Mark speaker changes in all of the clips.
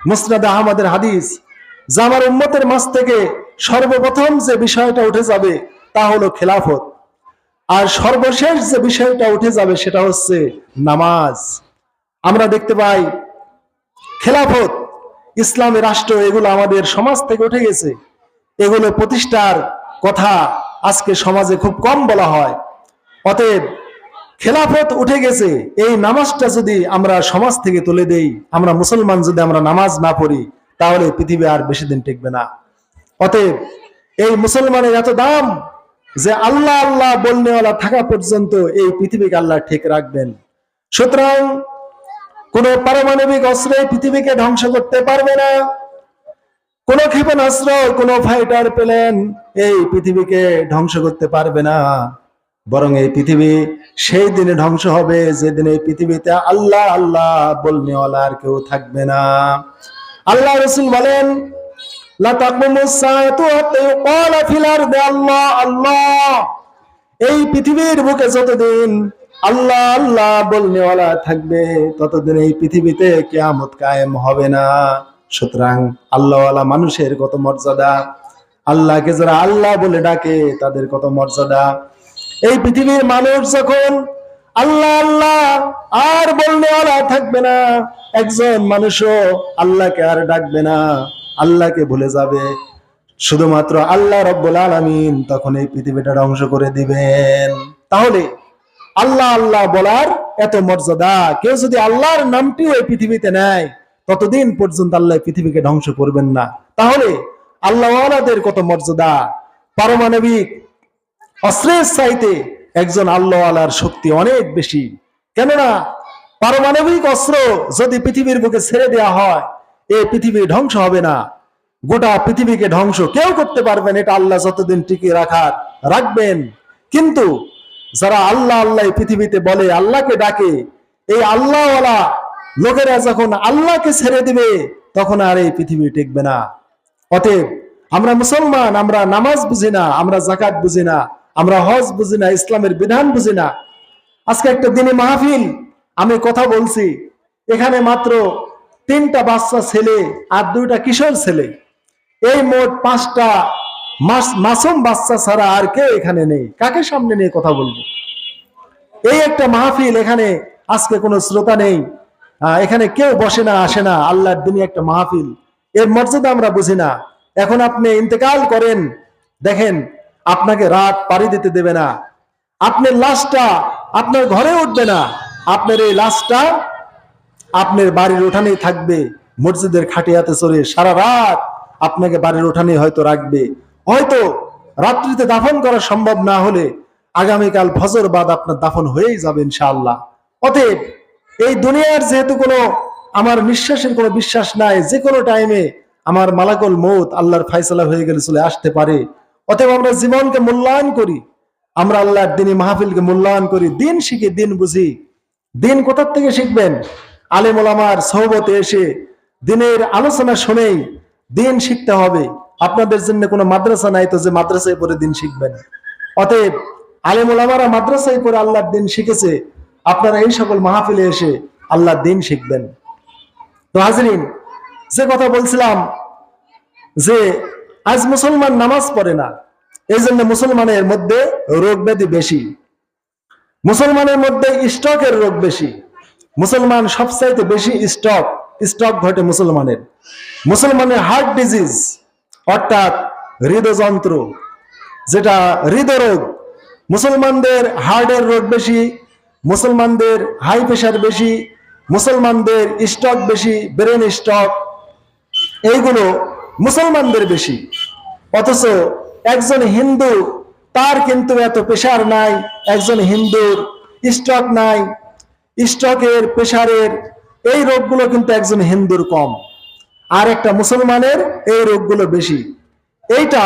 Speaker 1: মুসনাদ আহমদের হাদিস যে আমার উম্মতের মাঝ থেকে সর্বপ্রথম যে বিষয়টা উঠে যাবে তা হলো খেলাফত, আর সর্বশেষ যে বিষয়টা উঠে যাবে সেটা হচ্ছে নামাজ। আমরা দেখতে পাই খেলাফত, ইসলামী রাষ্ট্র, এগুলো আমাদের সমাজ থেকে উঠে গেছে। এগুলো প্রতিষ্ঠার কথা আজকে সমাজে খুব কম বলা হয়। অতএব খেলাফত উঠে গেছে, এই নামাজটা যদি আমরা সমাজ থেকে তুলে দেই, আমরা মুসলমান যদি আমরা নামাজ না পড়ি, তাহলে পৃথিবী আর বেশি দিন টিকবে না। অতএব এই মুসলমানের এত দাম যে আল্লাহ আল্লাহ বলনেওয়ালা থাকা পর্যন্ত এই পৃথিবীকে আল্লাহ ঠিক রাখবেন। সুতরাং কোন পারমাণবিক অস্ত্র পৃথিবীকে ধ্বংস করতে পারবে না, কোন ক্ষেপণাস্ত্র, কোন ফাইটার প্লেন এই পৃথিবীকে ধ্বংস করতে পারবে না। বরং এই পৃথিবী সেই দিনে ধ্বংস হবে যেদিন এই পৃথিবীতে আল্লাহ আল্লাহ বলনেওয়ালা আর কেউ থাকবে না। আল্লাহ রাসূল বলেন, লা তাকুমুস সাআতু হাত্তা ইউকালা ফিল আরদি আল্লাহ আল্লাহ। এই পৃথিবীর বুকে যতদিন আল্লাহ আল্লাহ বলনেওয়ালা থাকবে, ততদিন এই পৃথিবীতে কিয়ামত কায়েম হবে না। সুতরাং আল্লাহওয়ালা মানুষের কত মর্যাদা, আল্লাহকে যারা আল্লাহ বলে ডাকে তাদের কত মর্যাদা। এই পৃথিবীর মানুষ যখন আল্লাহ আল্লাহ আর বলনেওয়ালা থাকবে না, একজন মানুষও আল্লাহকে আর ডাকবে না, আল্লাহকে ভুলে যাবে, শুধুমাত্র আল্লাহ রব্বুল আলামিন তখন এই পৃথিবীটা ধ্বংস করে দিবেন। তাহলে আল্লাহ আল্লাহ বলার এত মর্যাদা, কেউ যদি আল্লাহর নামটিও এই পৃথিবীতে নেয়, ততদিন পর্যন্ত আল্লাহ পৃথিবীকে ধ্বংস করবেন না। তাহলে আল্লাহওয়ালাদের কত মর্যাদা। পারমাণবিক অস্ত্রের চাইতে একজন আল্লাহওয়ালার শক্তি অনেক বেশি। কেননা পারমাণবিক অস্ত্র যদি পৃথিবীর বুকে ছেড়ে দেওয়া হয়, এই পৃথিবী ধ্বংস হবে না, গোটা পৃথিবীকে ধ্বংস কেউ করতে পারবেন, এটা আল্লাহ যতদিন টিকিয়ে রাখবেন। কিন্তু যারা আল্লাহ আল্লাহ পৃথিবীতে বলে, আল্লাহকে ডাকে, এই আল্লাহওয়ালা লোকেরা যখন আল্লাহকে ছেড়ে দিবে, তখন আর এই পৃথিবী টিকবে না। অতএব আমরা মুসলমান, আমরা নামাজ বুঝি না, আমরা যাকাত বুঝি না, আমরা হজ বুঝি না, ইসলামের বিধান বুঝি না। আজকে একটা দিনে মাহফিল, আমি কথা বলছি, এখানে মাত্র 3টা বাচ্চা ছেলে আর 2টা কিশোর ছেলে, এই মোট 5টা মাসুম বাচ্চা ছাড়া আর কেউ এখানে নেই। কাকে সামনে নিয়ে কথা বলবো? এই একটা মাহফিল, এখানে আজকে কোনো শ্রোতা নেই, এখানে কেউ বসে না, আসে না। আল্লাহর দিনে একটা মাহফিল, এর মর্যাদা আমরা বুঝি না। এখন আপনি ইন্তেকাল করেন, দেখেন আপনাকে রাত পাড়ি দিতে দেবে না, আপনার লাশটা আপনার ঘরে উঠবে না, আপনার এই লাশটা আপনার বাড়ির উঠানেই থাকবে, মসজিদের খাটিয়াতে চড়ে সারা রাত আপনাকে বাড়ির উঠানে হয়তো রাখবে। হয়তো রাত্রিতে দাফন করা সম্ভব না হলে আগামীকাল ফজর বাদ আপনার দাফন হয়েই যাবে ইনশাআল্লাহ। অতএব এই দুনিয়ার যেহেতু কোনো আমার নিঃশ্বাসের কোনো বিশ্বাস নাই, যে কোনো টাইমে আমার মালাকুল মউত আল্লাহর ফয়সালা হয়ে গেলে চলে আসতে পারে। অতএব আমরা জীবনকে মূল্যায়ন করি, আমরা আল্লাহর দিনে মাহফিলকে মূল্যায়ন করি, দিন শিখি, দিন বুঝি। দিন কোথার থেকে শিখবেন? আলেম ওলামার সোহবতে এসে দিনের আলোচনা শুনেই দিন শিখতে হবে। আপনাদের জন্য কোনো মাদ্রাসা নাই তো যে মাদ্রাসায় পড়ে দিন শিখবেন। অতএব আলেম ওলামারা মাদ্রাসায় পড়ে আল্লাহর দিন শিখেছে, আপনারা এই সকল মাহফিলে এসে আল্লাহর দিন শিখবেন। তো হাজরিন, যে কথা বলছিলাম যে আজ মুসলমান নামাজ পড়ে না, এই জন্য মুসলমানের মধ্যে রোগ ব্যাধি বেশি, মুসলমানের মধ্যে স্ট্রোকের রোগ বেশি। মুসলমান সবচাইতে বেশি স্ট্রোক ঘটে মুসলমানের হার্ট ডিজিজ, অর্থাৎ হৃদযন্ত্র, যেটা হৃদরোগ, মুসলমানদের হার্টের রোগ বেশি, মুসলমানদের হাই প্রেশার বেশি, মুসলমানদের স্ট্রোক বেশি, ব্রেন স্ট্রোক, এইগুলো মুসলমানদের বেশি। অথচ একজন হিন্দু, তার কিন্তু এত প্রেশার নাই, একজন হিন্দুর স্ট্রোক নাই, স্ট্রোকের, প্রেশারের এই রোগগুলো কিন্তু একজন হিন্দুর কম, আর একটা মুসলমানের এই রোগগুলো বেশি। এইটা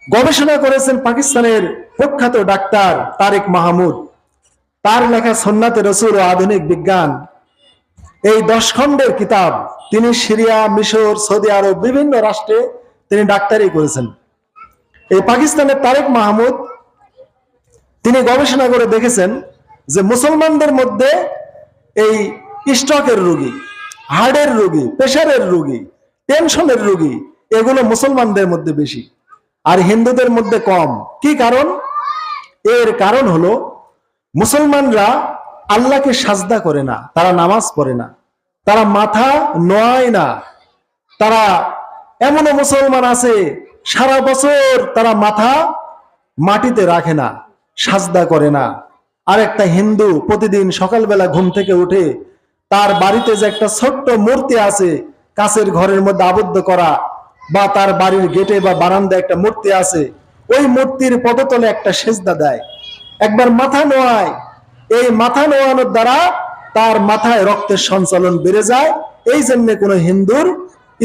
Speaker 1: গবেষণা করেছেন পাকিস্তানের প্রখ্যাত ডাক্তার তারেক মাহমুদ, তার লেখা সুন্নাতে রাসূল ও আধুনিক বিজ্ঞান, এই 10 খণ্ডের কিতাব। তিনি সিরিয়া, মিশর, সৌদি আরব বিভিন্ন রাষ্ট্রে তিনি ডাক্তারি করেছেন। এই পাকিস্তানের তারেক মাহমুদ তিনি গবেষণা করে দেখেছেন যে মুসলমানদের মধ্যে এই স্ট্রোকের রোগী হার্টের রোগী, প্রেশারের রোগী, টেনশনের রোগী, এগুলো মুসলমানদের মধ্যে বেশি আর হিন্দুদের মধ্যে কম। কি কারণ? এর কারণ হলো মুসলমানরা আল্লাহকে সাজদা করে না, তারা নামাজ পড়ে না, তারা মাথা নোয়ায় না। তারা এমনও মুসলমান আছে সারা বছর তারা মাথা মাটিতে রাখে না, সাজদা করে না। আর একটা হিন্দু প্রতিদিন সকালবেলা ঘুম থেকে উঠে তার বাড়িতে যে একটা ছোট্ট মূর্তি আছে কাচের ঘরের মধ্যে আবদ্ধ করা, বা তার বাড়ির গেটে বা বারান্দায় একটা মূর্তি আছে, ওই মূর্তির পদতলে একটা সেজদা দেয়, একবার মাথা নোয়ায়। এই মাথা নোয়ানোর দ্বারা তার মাথায় রক্তের সঞ্চালন বেড়ে যায়। এই জন্য কোনো হিন্দুর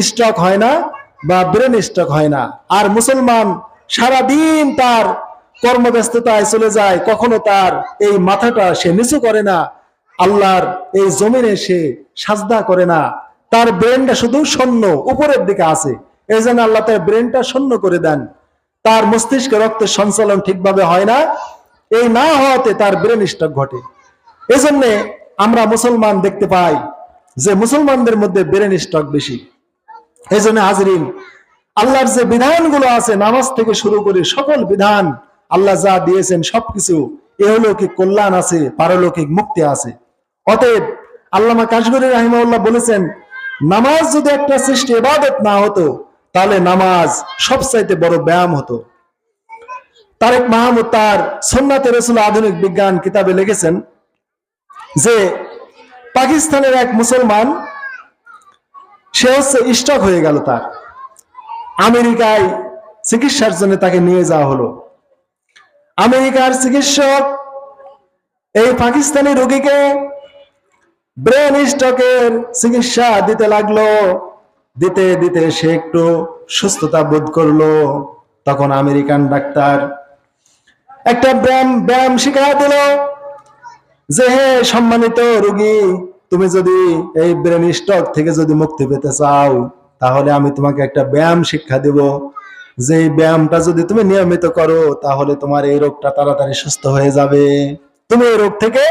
Speaker 1: স্ট্রোক হয় না বা ব্রেন স্ট্রোক হয় না। আর মুসলমান সারাদিন তার কর্মব্যস্ততায় চলে যায়, কখনো তার এই মাথাটা সে নিচু করে না, আল্লাহর এই জমিনে সে সাজদা করে না। তার ব্রেনটা শুধু শূন্য উপরের দিকে আছে, এই জন্য আল্লাহ তার ব্রেনটা শূন্য করে দেন। তার মস্তিষ্কে রক্তের সঞ্চালন ঠিকভাবে হয় না, এই না হওয়াতে তার ব্রেন স্ট্রোক ঘটে। এই জন্য আমরা মুসলমান দেখতে পাই যে মুসলমানদের মধ্যে ব্রেন স্ট্রোক বেশি। এই জন্য হাজরিন, আল্লাহর যে বিধানগুলো আছে নামাজ থেকে শুরু করে সকল বিধান আল্লাহ যা দিয়েছেন সবকিছু ইহলৌকিক কল্যাণ আছে, পারলৌকিক মুক্তি আছে। অতএব আল্লামা কাশগরী রাহিমাহুল্লাহ বলেছেন, নামাজ যদি একটা সৃষ্টি ইবাদত না হতো তাহলে নামাজ সবচাইতে বড় ব্যায়াম হতো। তারেক মাহমুদ তার সুন্নাতে রাসূল আধুনিক বিজ্ঞান কিতাবে লিখেছেন যে পাকিস্তানের এক মুসলমান, সে হচ্ছে স্ট্রোক হয়ে গেল, তার আমেরিকায় চিকিৎসার জন্য তাকে নিয়ে যাওয়া হলো। আমেরিকার চিকিৎসক এই পাকিস্তানি রোগীকে ব্রেন স্ট্রোকের চিকিৎসা দিতে লাগলো। দিতে দিতে সে একটু সুস্থতা বোধ করলো। তখন আমেরিকান ডাক্তার একটা ব্যায়াম শিখিয়ে দিল যে, হে সম্মানিত রোগী, তুমি যদি এই ব্রেন স্ট্রোক থেকে যদি মুক্তি পেতে চাও তাহলে আমি তোমাকে একটা ব্যায়াম শিক্ষা দেব, যে ব্যায়ামটা যদি তুমি নিয়মিত করো তাহলে তোমার এই রোগটা তাড়াতাড়ি সুস্থ হয়ে যাবে, তুমি এই রোগ থেকে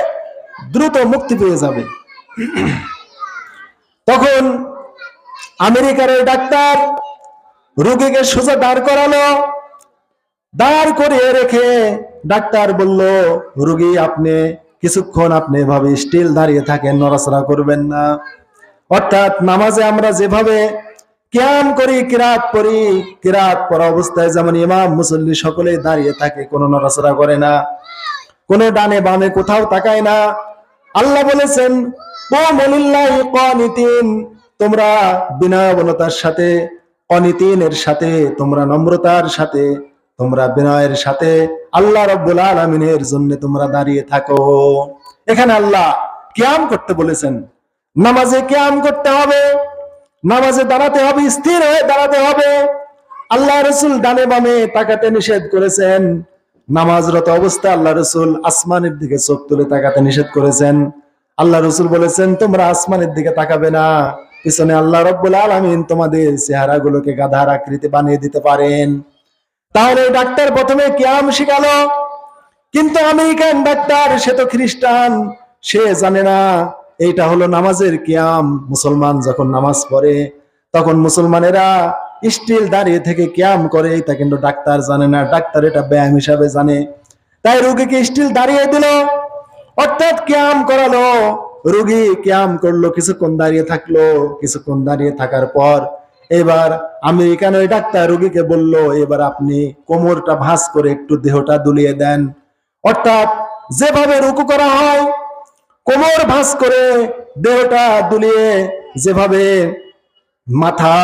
Speaker 1: দ্রুত মুক্তি পেয়ে যাবে। তখন আমেরিকার এই ডাক্তার রোগীকে সোজা দাঁড় করালো। দাঁড় করিয়ে রেখে ডাক্তার বলল, রোগী আপনি কিছুক্ষণ আপনি এভাবে স্টিল দাঁড়িয়ে থাকেন, নড়াচড়া করবেন না। অর্থাৎ নামাজে আমরা যেভাবে কিয়াম করি, কিরাত পড়ি, কিরাত পড়া অবস্থায় যেমন ইমাম মুসল্লি সকলেই দাঁড়িয়ে থাকে, কোনো নড়াচড়া করে না, কোনো ডানে বামে কোথাও তাকায় না। আল্লাহ বলেছেন, কুমুলিল্লাহি কানিতিন, তোমরা বিনয়বনতার সাথে, অনিতিনের সাথে, তোমরা নম্রতার সাথে, তোমরা বিনয়ের সাথে আল্লাহ রাব্বুল আলামিনের জন্য তোমরা দাঁড়িয়ে থাকো। এখানে আল্লাহ কিয়াম করতে বলেছেন। নামাজে কিয়াম করতে হবে, নামাজে দাঁড়াতে হবে, স্থির হয়ে দাঁড়াতে হবে। আল্লাহ রাসূল ডানে বামে তাকাতে নিষেধ করেছেন। নামাজরত অবস্থায় আল্লাহ রাসূল আসমানের দিকে চোখ তুলে তাকাতে নিষেধ করেছেন। আল্লাহ রাসূল বলেছেন, তোমরা আসমানের দিকে তাকাবে না, পিছনে আল্লাহ রাব্বুল আলামিন তোমাদের চেহারাগুলোকে গাধার আকৃতি বানিয়ে দিতে পারেন। তাহলে ডাক্তার প্রথমে কিয়াম শিখালো, কিন্তু আমেরিকান ডাক্তার, সে তো খ্রিস্টান, সে জানে না এইটা হলো নামাজের কিয়াম। মুসলমান যখন নামাজ পড়ে তখন মুসলমানেরা স্টিল দাঁড়িয়ে থেকে কিয়াম করে, এটা কিন্তু ডাক্তার জানে না, ডাক্তার এটা ব্যায়াম হিসাবে জানে। তাই রোগীকে স্টিল দাঁড়িয়ে দিল, অর্থাৎ কিয়াম করালো। রোগী কিয়াম করলো, কিছুক্ষণ দাঁড়িয়ে থাকলো। কিছুক্ষণ দাঁড়িয়ে থাকার পর এবার আমেরিকান ওই ডাক্তার রোগীকে বলল, এবার আপনি কোমরটা ভাঁজ করে একটু দেহটা দুলিয়ে দেন। অর্থাৎ যেভাবে রুকু করা হয়, কোমর ভাঁজ করে দেহটা দুলিয়ে যেভাবে মাথা,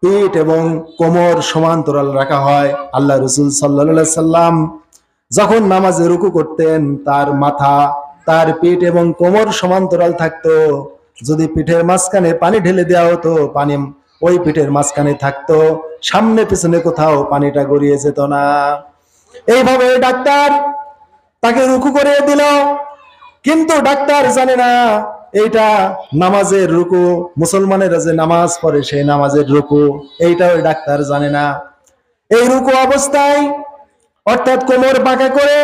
Speaker 1: পিঠ এবং কোমর সমান্তরাল রাখা হয়, আল্লাহ রাসূল সাল্লাল্লাহু আলাইহি সাল্লাম যখন নামাজে রুকু করতেন তার মাথা, তার পিঠ এবং কোমর সমান্তরাল থাকতো। যদি পিঠের মাঝখানে পানি ঢেলে দেওয়া হতো, পানি ওই পিঠের মাঝখানে থাকতো, সামনে পিছনে কোথাও পানিটা গড়িয়ে যেত না। এইভাবে ডাক্তার তাকে রুকু করে দিল, কিন্তু ডাক্তার জানে না এইটা নামাজের রুকু। মুসলমানেরা যে নামাজ পড়ে সেই নামাজের রুকু, এইটা ওই ডাক্তার জানে না। এই রুকু অবস্থায়, অর্থাৎ কোমর বাঁকা করে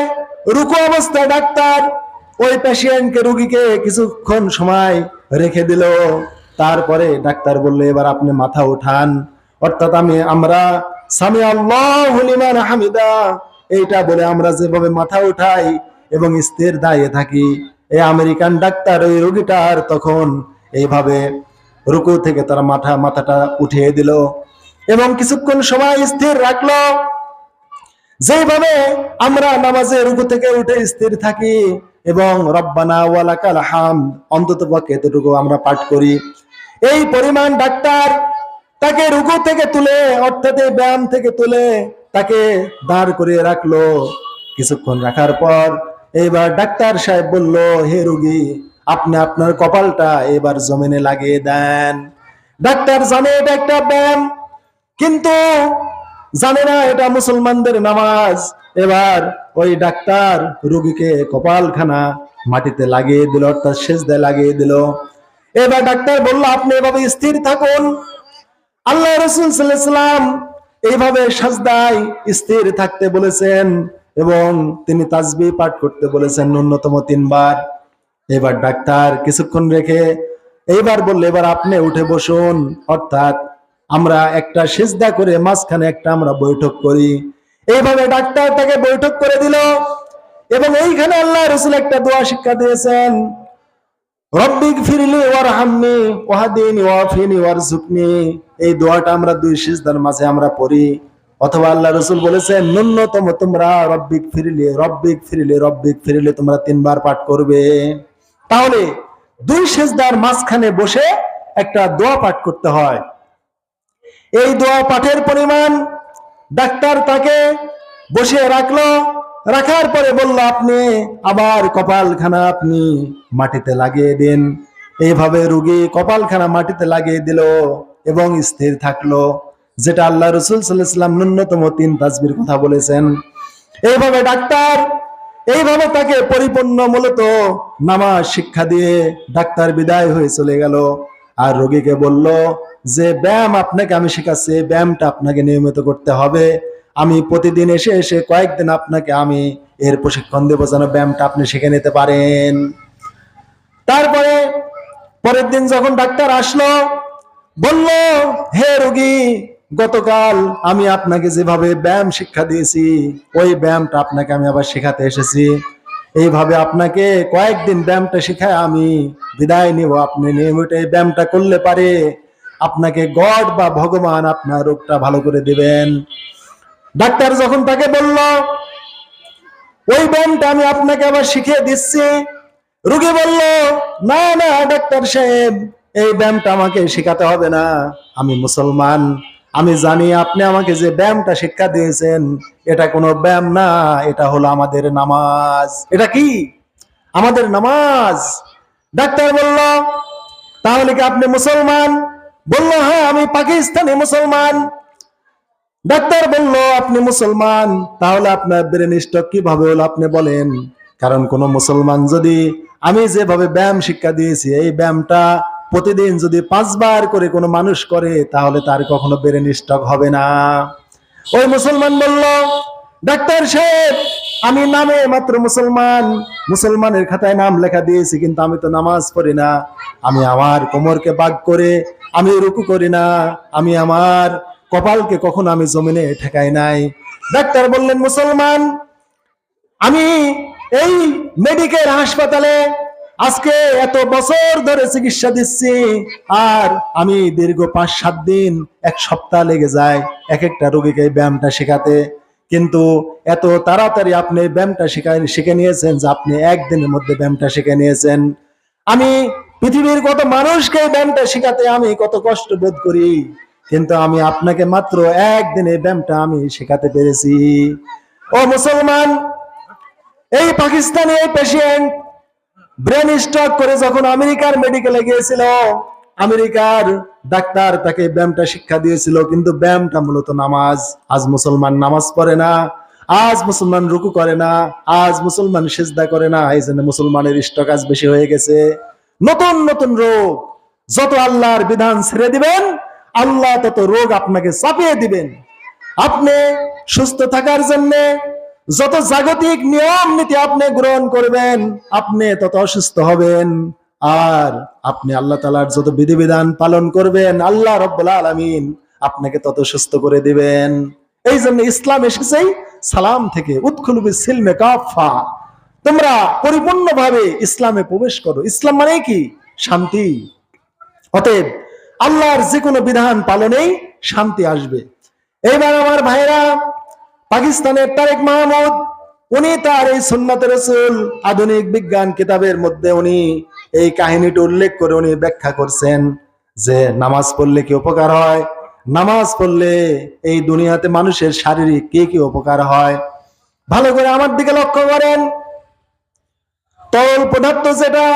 Speaker 1: রুকু অবস্থায় ডাক্তার ওই পেশেন্টকে, রোগীকে কিছুক্ষণ সময় রেখে দিল। তারপরে ডাক্তার বলল এবার আপনি মাথা উঠান, অর্থাৎ আমরা সামি আল্লাহু লিমান হামিদা এইটা বলে আমরা যেভাবে মাথা উঠাই এবং স্থির দাঁড়িয়ে থাকি, এই আমেরিকান ডাক্তার ওই রোগীটার তখন এইভাবে রুকু থেকে তার মাথাটা উঠিয়ে দিল এবং কিছুক্ষণ সময় স্থির রাখলো। যেভাবে আমরা নামাজে রুকু থেকে উঠে স্থির থাকি এবং রব্বানা ওয়ালাকাল হামদ অন্ততপক্ষে এতটুকু আমরা পাঠ করি, এই পরিমাণ ডাক্তার তাকে রুকু থেকে তুলে অর্থাৎ এই ব্যায়াম থেকে তুলে তাকে দাঁড় করিয়ে রাখলো। কিছুক্ষণ রাখার পর এবার ডাক্তার সাহেব বলল, হে রোগী, আপনি আপনার কপালটা এবার জমিনে লাগিয়ে দেন। ডাক্তার জানে এটা একটা ব্যায়াম, কিন্তু জানে না এটা মুসলমানদের নামাজ। এবার ওই ডাক্তার রোগীকে কপালখানা মাটিতে লাগিয়ে দিল, অর্থাৎ সেজদায় লাগিয়ে দিল। এবার ডাক্তার বলল, আপনি এভাবে স্থির থাকুন। আল্লাহ রাসূল সাল্লাল্লাহু আলাইহি ওয়াসাল্লাম এইভাবে সাজদায় স্থির থাকতে বলেছেন এবং তিনি তাসবিহ পাঠ করতে বলেছেন ন্যূনতম 3 বার। এবার ডাক্তার কিছুক্ষণ রেখে এইবার বললে, এবার আপনি উঠে বসুন, অর্থাৎ আমরা একটা সিজদা করে মাঝখানে একটা আমরা বৈঠক করি। এইভাবে ডাক্তার তাকে বৈঠক করে দিল এবং এইখানে আল্লাহ রাসূল একটা দোয়া শিক্ষা দিয়েছেন, রব্বিক ফিরলি ওয়ারহামনি ওয়াহদিনি ওয়াফিনি ওয়ারযুকনি। এই দোয়াটা আমরা 2 সিজদার মাঝে আমরা পড়ি, অথবা আল্লাহ রাসূল বলেছেন ন্যূনতম তোমরা রব্বিক ফিরলি রব্বিক ফিরলি রব্বিক ফিরলি তোমরা 3 বার পাঠ করবে। তাহলে 2 সিজদার মাঝখানে বসে একটা দোয়া পাঠ করতে হয়। এই দোয়া পাঠের পরিমাণ ডাক্তার তাকে বসিয়ে রাখলো, রাখার পরে বলল, আপনি আবার কপালখানা আপনি মাটিতে লাগিয়ে দিন। এইভাবে রোগী কপালখানা মাটিতে লাগিয়ে দিল এবং স্থির থাকলো, যেটা আল্লাহ রাসূল সাল্লাল্লাহু আলাইহি ওয়াসাল্লাম ন্যূনতম 3 তাসবিহর কথা বলেছেন। এইভাবে ডাক্তার এইভাবে তাকে পরিপূর্ণ মূলত নামাজ শিক্ষা দিয়ে ডাক্তার বিদায় হয়ে চলে গেল। আর রোগীকে বলল যে ব্যায়াম আপনাকে আমি শেখাচ্ছি, ব্যায়ামটা আপনাকে নিয়মিত করতে হবে। আমি প্রতিদিন এসে এসে কয়েকদিন আপনাকে আমি এর প্রশিক্ষণ দেবো যেন ব্যায়ামটা আপনি শিখে নিতে পারেন। তারপরে পরের দিন যখন ডাক্তার আসলো, বলল, হে রোগী, গতকাল আমি আপনাকে যেভাবে ব্যায়াম শিক্ষা দিয়েছি ওই ব্যায়ামটা আপনাকে আমি আবার শেখাতে এসেছি। এইভাবে আপনাকে কয়েকদিন ব্যায়ামটা শেখায় আমি বিদায় নিব। আপনি নিয়মিত এই ব্যায়ামটা করলে পারে আপনাকে গড বা ভগবান আপনার রোগটা ভালো করে দিবেন। ডাক্তার যখন তাকে বলল, ওই ব্যায়ামটা আমি আপনাকে আবার শিখিয়ে দিচ্ছি, রোগী বলল, না না ডাক্তার সাহেব, এই ব্যায়ামটা আমাকে শেখাতে হবে না, আমি মুসলমান, আমি জানি আপনি আমাকে যে ব্যায়ামটা শিক্ষা দিয়েছেন এটা কোনো ব্যায়াম না, এটা হলো আমাদের নামাজ। এটা কি? আমাদের নামাজ। ডাক্তার বলল, তাহলে কি আপনি মুসলমান? বলল, হ্যাঁ আমি পাকিস্তানি মুসলমান। ডাক্তার বলল, আপনি মুসলমান, তাহলে আপনার ব্রেন স্ট্রোক কিভাবে হলো আপনি বলেন? কারণ কোন মুসলমান যদি আমি যেভাবে ব্যায়াম শিক্ষা দিয়েছি এই ব্যায়ামটা প্রতিদিন যদি 5 বার করে কোনো মানুষ করে তাহলে তার কখনো ব্রেন স্ট্রোক হবে না। ওই মুসলমান বলল, ডাক্তার সাহেব, আমি নামে মাত্র মুসলমান, মুসলমানের খাতায় নাম লেখা দিয়েছি, কিন্তু আমি তো নামাজ পড়ি না, আমি আমার কোমরকে বাঁক করে আমি রুকু করি না, আমি আমার কপালকে কখনো আমি জমিনে ঠেকাই নাই। ডাক্তার বললেন, মুসলমান, আমি এই মেডিকেল হাসপাতালে আজকে এত বছর ধরে চিকিৎসা দিচ্ছি, আর আমি দীর্ঘ 5-7 দিন 1 সপ্তাহ লেগে যায় এক একটা রোগীকে ব্যায়ামটা শেখাতে, কিন্তু এত তাড়াতাড়ি আপনি ব্যায়ামটা শিখে নিয়েছেন যে আপনি একদিনের মধ্যে ব্যায়ামটা শিখে নিয়েছেন। আমি পৃথিবীর কত মানুষকে ব্যায়ামটা শেখাতে আমি কত কষ্ট বোধ করি, কিন্তু আমি আপনাকে মাত্র একদিনে ব্যায়ামটা আমি শেখাতে পেরেছি। ও মুসলমান, এই পাকিস্তানি এই পেশেন্ট ব্রেন স্ট্রোক করে যখন আমেরিকার মেডিকেলে গিয়েছিল, আমেরিকার ডাক্তার তাকে ব্যায়ামটা শিক্ষা দিয়েছিল, কিন্তু ব্যায়ামটা মূলত নামাজ। আজ মুসলমান নামাজ পড়ে না, আজ মুসলমান রুকু করে না, আজ মুসলমান সিজদা করে না, এই জন্য মুসলমানের স্ট্রোক আজ বেশি হয়ে গেছে। নতুন নতুন রোগ, যত আল্লাহর বিধান ছেড়ে দিবেন আল্লাহ তত রোগ আপনাকে চাপিয়ে দিবেন। আপনি সুস্থ থাকার জন্য যত জাগতিক নিয়ম নীতি আপনি গ্রহণ করবেন আপনি তত অসুস্থ হবেন। আর আপনি আল্লাহ তাআলার যত বিধিবিধান পালন করবেন, আল্লাহ রাব্বুল আলামিন আপনাকে তত সুস্থ করে দিবেন। এই জন্য ইসলাম এসেছেই সালাম থেকে, উদখুলু বিস-সিলমি কাফা, তোমরা পরিপূর্ণভাবে ইসলামে প্রবেশ করো। ইসলাম মানে কি? শান্তি। অতএব আল্লাহর যে কোনো বিধান পালনেই শান্তি আসবে। এইবার আমার ভাইরা, পাকিস্তানের তারেক মাহমুদ, উনি তার এই সুন্নাতে রাসূল আধুনিক বিজ্ঞান কিতাবের মধ্যে উনি এই কাহিনীটি উল্লেখ করে উনি ব্যাখ্যা করছেন যে নামাজ পড়লে কি উপকার হয়, নামাজ পড়লে এই দুনিয়াতে মানুষের শারীরিক কি কি উপকার হয়। ভালো করে আমার দিকে লক্ষ্য করেন। তরল পদার্থ যেটা,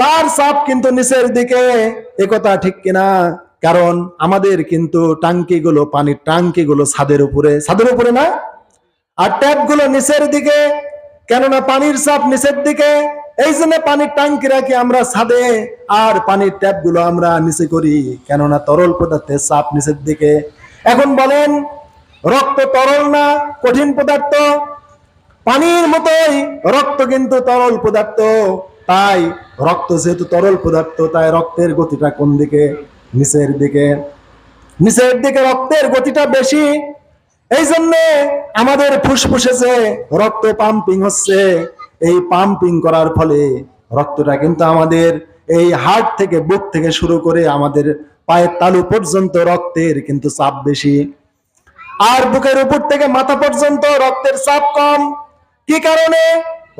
Speaker 1: তার চাপ কিন্তু নিচের দিকে, একথা ঠিক কিনা? কারণ আমাদের কিন্তু টাঙ্কিগুলো, পানির টাঙ্কিগুলো ছাদের উপরে না, আর ট্যাপ গুলো নিচের দিকে, কেননা পানির চাপ নিচের দিকে। এই জন্য পানির ট্যাঙ্কি রাখি আমরা ছাদে, আর পানির ট্যাপ গুলো আমরা নিচে করি, কেননা তরল পদার্থের চাপ নিচের দিকে। এখন বলেন, রক্ত তরল না কঠিন পদার্থ? পানির মতোই রক্ত কিন্তু তরল পদার্থ। তাই রক্ত যেহেতু তরল পদার্থ, তাই রক্তের গতিটা কোন দিকে? নিচের দিকে। নিচের দিকে রক্তের গতিটা বেশি। এই জন্য আমাদের ফুসফুসে যে রক্ত পাম্পিং হচ্ছে, এই পাম্পিং করার ফলে রক্তটা কিন্তু আমাদের এই হার্ট থেকে, বুক থেকে শুরু করে আমাদের পায়ের তালু পর্যন্ত রক্তের কিন্তু চাপ বেশি। আর বুকের উপর থেকে মাথা পর্যন্ত রক্তের চাপ কম। কি কারণে?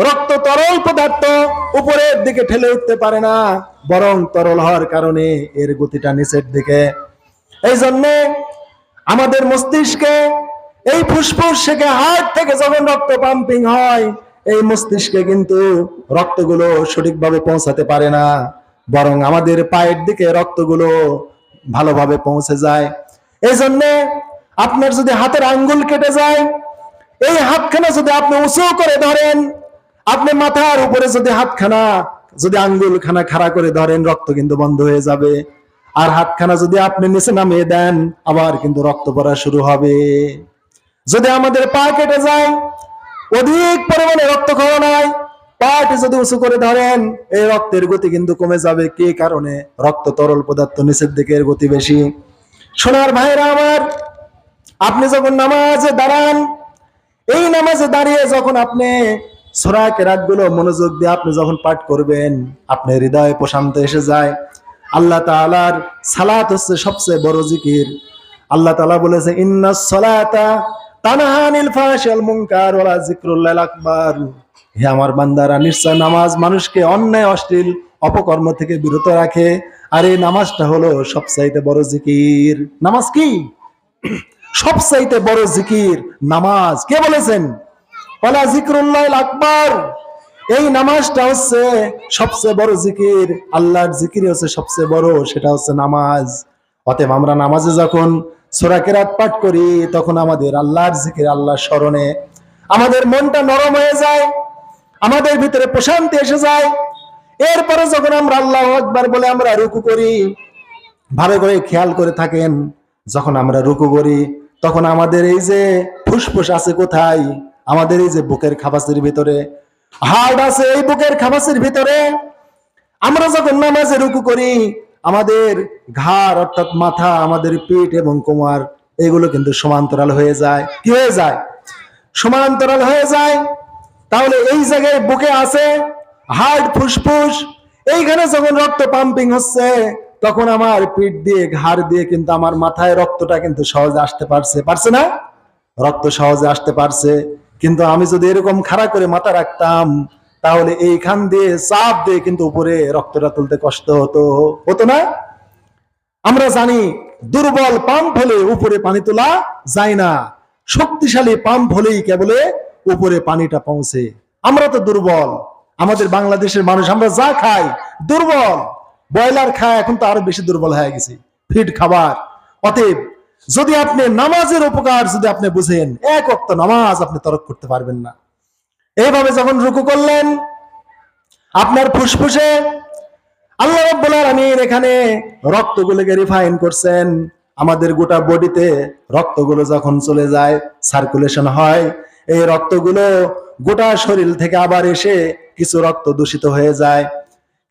Speaker 1: রক্ত তরল পদার্থ, উপরের দিকে ঠেলে উঠতে পারে না, বরং তরল হওয়ার কারণে এর গতিটা নিচের দিকে। এই জন্য আমাদের মস্তিষ্কে, এই ফুসফুস থেকে, হার্ট থেকে যখন রক্ত পাম্পিং হয়, এই মস্তিষ্কে কিন্তু রক্তগুলো সঠিকভাবে পৌঁছাতে পারে না, বরং আমাদের পায়ের দিকে রক্তগুলো ভালোভাবে পৌঁছে যায়। এই জন্য আপনার যদি হাতের আঙ্গুল কেটে যায়, এই হাতখানা যদি আপনি উঁচু করে ধরেন, আপনি মাথার উপরে যদি হাতখানা, যদি আঙ্গুলখানা খাড়া করে ধরেন, রক্ত কিন্তু বন্ধ হয়ে যাবে। আর হাতখানা যদি আপনি নিচে নামিয়ে দেন, আবার কিন্তু রক্ত পড়া শুরু হবে। যদি আমাদের পা কেটে যায়, অধিক পরিমাণে রক্তক্ষরণ হয়, পাটি যদি উঁচু করে ধরেন, এই রক্তের গতি কিন্তু কমে যাবে। কি কারণে? রক্ত তরল পদার্থ, নিচের দিকে এর গতি বেশি। সোনার ভাইরা আমার, আপনি যখন নামাজে দাঁড়ান, এই নামাজে দাঁড়িয়ে যখন আপনি সূরা কেরাত গুলো মনোযোগ দিয়ে আপনি যখন পাঠ করবেন, আপনার হৃদয়ে প্রশান্তি এসে যায়। আল্লাহ তাআলার সালাত হচ্ছে সবচেয়ে বড় জিকির। আল্লাহ তাআলা বলেছে, ইন্নাস সালাতা তানহা আনিল ফাহশাই ওয়াল মুনকার ওয়া যিকরুল্লাহিল আকবার। হে আমার বান্দারা, নিশ্চয় নামাজ মানুষকে অন্যায় অশ্লীল অপকর্ম থেকে বিরত রাখে, আর এই নামাজটা হলো সবচাইতে বড় জিকির। নামাজ কি? সবচাইতে বড় জিকির নামাজ। কে বলেছেন? ওয়ালা যিকরুল্লাহিল আকবার। এই নামাজটা হচ্ছে সবচেয়ে বড় জিকির। আল্লাহর জিকির হচ্ছে সবচেয়ে বড়, সেটা হচ্ছে নামাজ। অতএব আমরা নামাজে যখন সূরা কেরাত পাঠ করি, তখন আমাদের আল্লাহর জিকির, আল্লাহর স্মরণে আমাদের মনটা নরম হয়ে যায়, আমাদের ভিতরে প্রশান্তি এসে যায়। এরপরে যখন আমরা আল্লাহু আকবার বলে আমরা রুকু করি, ভালো করে খেয়াল করে থাকেন, যখন আমরা রুকু করি, তখন আমাদের এই যে ফুসফুস আছে কোথায়? আমাদের এই যে বুকের খাবাসের ভিতরে, হার্ট আছে এই বুকের খাবাসের ভিতরে। আমরা যখন নামাজে রুকু করি, আমাদের ঘাড় অর্থাৎ মাথা, আমাদের পিঠ এবং কোমর, এগুলো কিন্তু সমান্তরাল হয়ে যায়। কি হয়ে যায়? সমান্তরাল হয়ে যায়। তাহলে এই জায়গায় বুকে আছে হার্ট, ফুসফুস, এইখানে যখন রক্ত পাম্পিং হচ্ছে, তখন আমার পিঠ দিয়ে, ঘাড় দিয়ে কিন্তু আমার মাথায় রক্তটা কিন্তু সহজে আসতে পারছে না? রক্ত সহজে আসতে পারছে। কিন্তু আমি যদি এরকম খাড়া করে মাথা রাখতাম, তাহলে এইখান দিয়ে চাপ দিয়ে কিন্তু উপরে রক্তটা তুলতে কষ্ট হতো না? আমরা জানি দুর্বল পাম্প হলে উপরে পানি তোলা যায় না, শক্তিশালী পাম্প হলেই কেবলে উপরে পানিটা পৌঁছে। আমরা তো দুর্বল, আমাদের বাংলাদেশের মানুষ, আমরা যা খাই দুর্বল। ব্রয়লার খায়, এখন তো আরো বেশি দুর্বল হয়ে গেছে, ফিড খাবার। অতএব যদি আপনি নামাজের উপকার যদি আপনি বুঝেন, এক ওয়াক্ত নামাজ আপনি তরক করতে পারবেন না। এইভাবে যখন রুকু করলেন, আপনার ফুসফুসে আল্লাহ রাব্বুল আলামিন এখানে রক্তগুলোকে রিফাইন করছেন। আমাদের গোটা বডিতে রক্তগুলো যখন চলে যায়, সার্কুলেশন হয়, এই রক্তগুলো গোটা শরীর থেকে আবার এসে কিছু রক্ত দূষিত হয়ে যায়,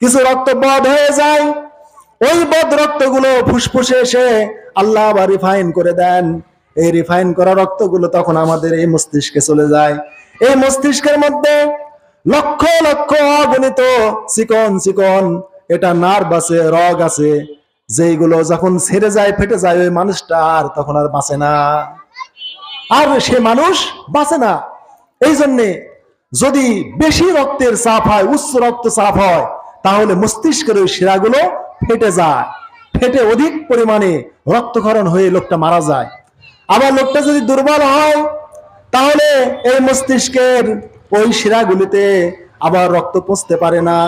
Speaker 1: কিছু রক্ত বধ হয়ে যায়, ওই বদ রক্তগুলো ফুসফুসে এসে আল্লাহ আবার রিফাইন করে দেন। এই রিফাইন করা রক্তগুলো তখন আমাদের এই মস্তিষ্কে চলে যায়। এই মস্তিষ্কের মধ্যে লক্ষ লক্ষ অগণিত চিকন চিকন এটা নার্ভ আছে, রগ আছে, যেগুলো যখন ছেড়ে যায়, ফেটে যায়, ওই মানুষটা আর তখন আর বাঁচে না, আর সে মানুষ বাঁচে না। এই জন্যে যদি বেশি রক্তের চাপ হয়, উচ্চ রক্তচাপ হয়, তাহলে মস্তিষ্কের ওই শিরাগুলো ফেটে যায়, ফেটে অধিক পরিমাণে রক্তক্ষরণ হয়ে লোকটা মারা যায়। আবার লোকটা যদি দুর্বল হয়, তাহলে এই মস্তিষ্কের ওই শিরাগুলিতে আবার রক্ত পৌঁছতে পারে না।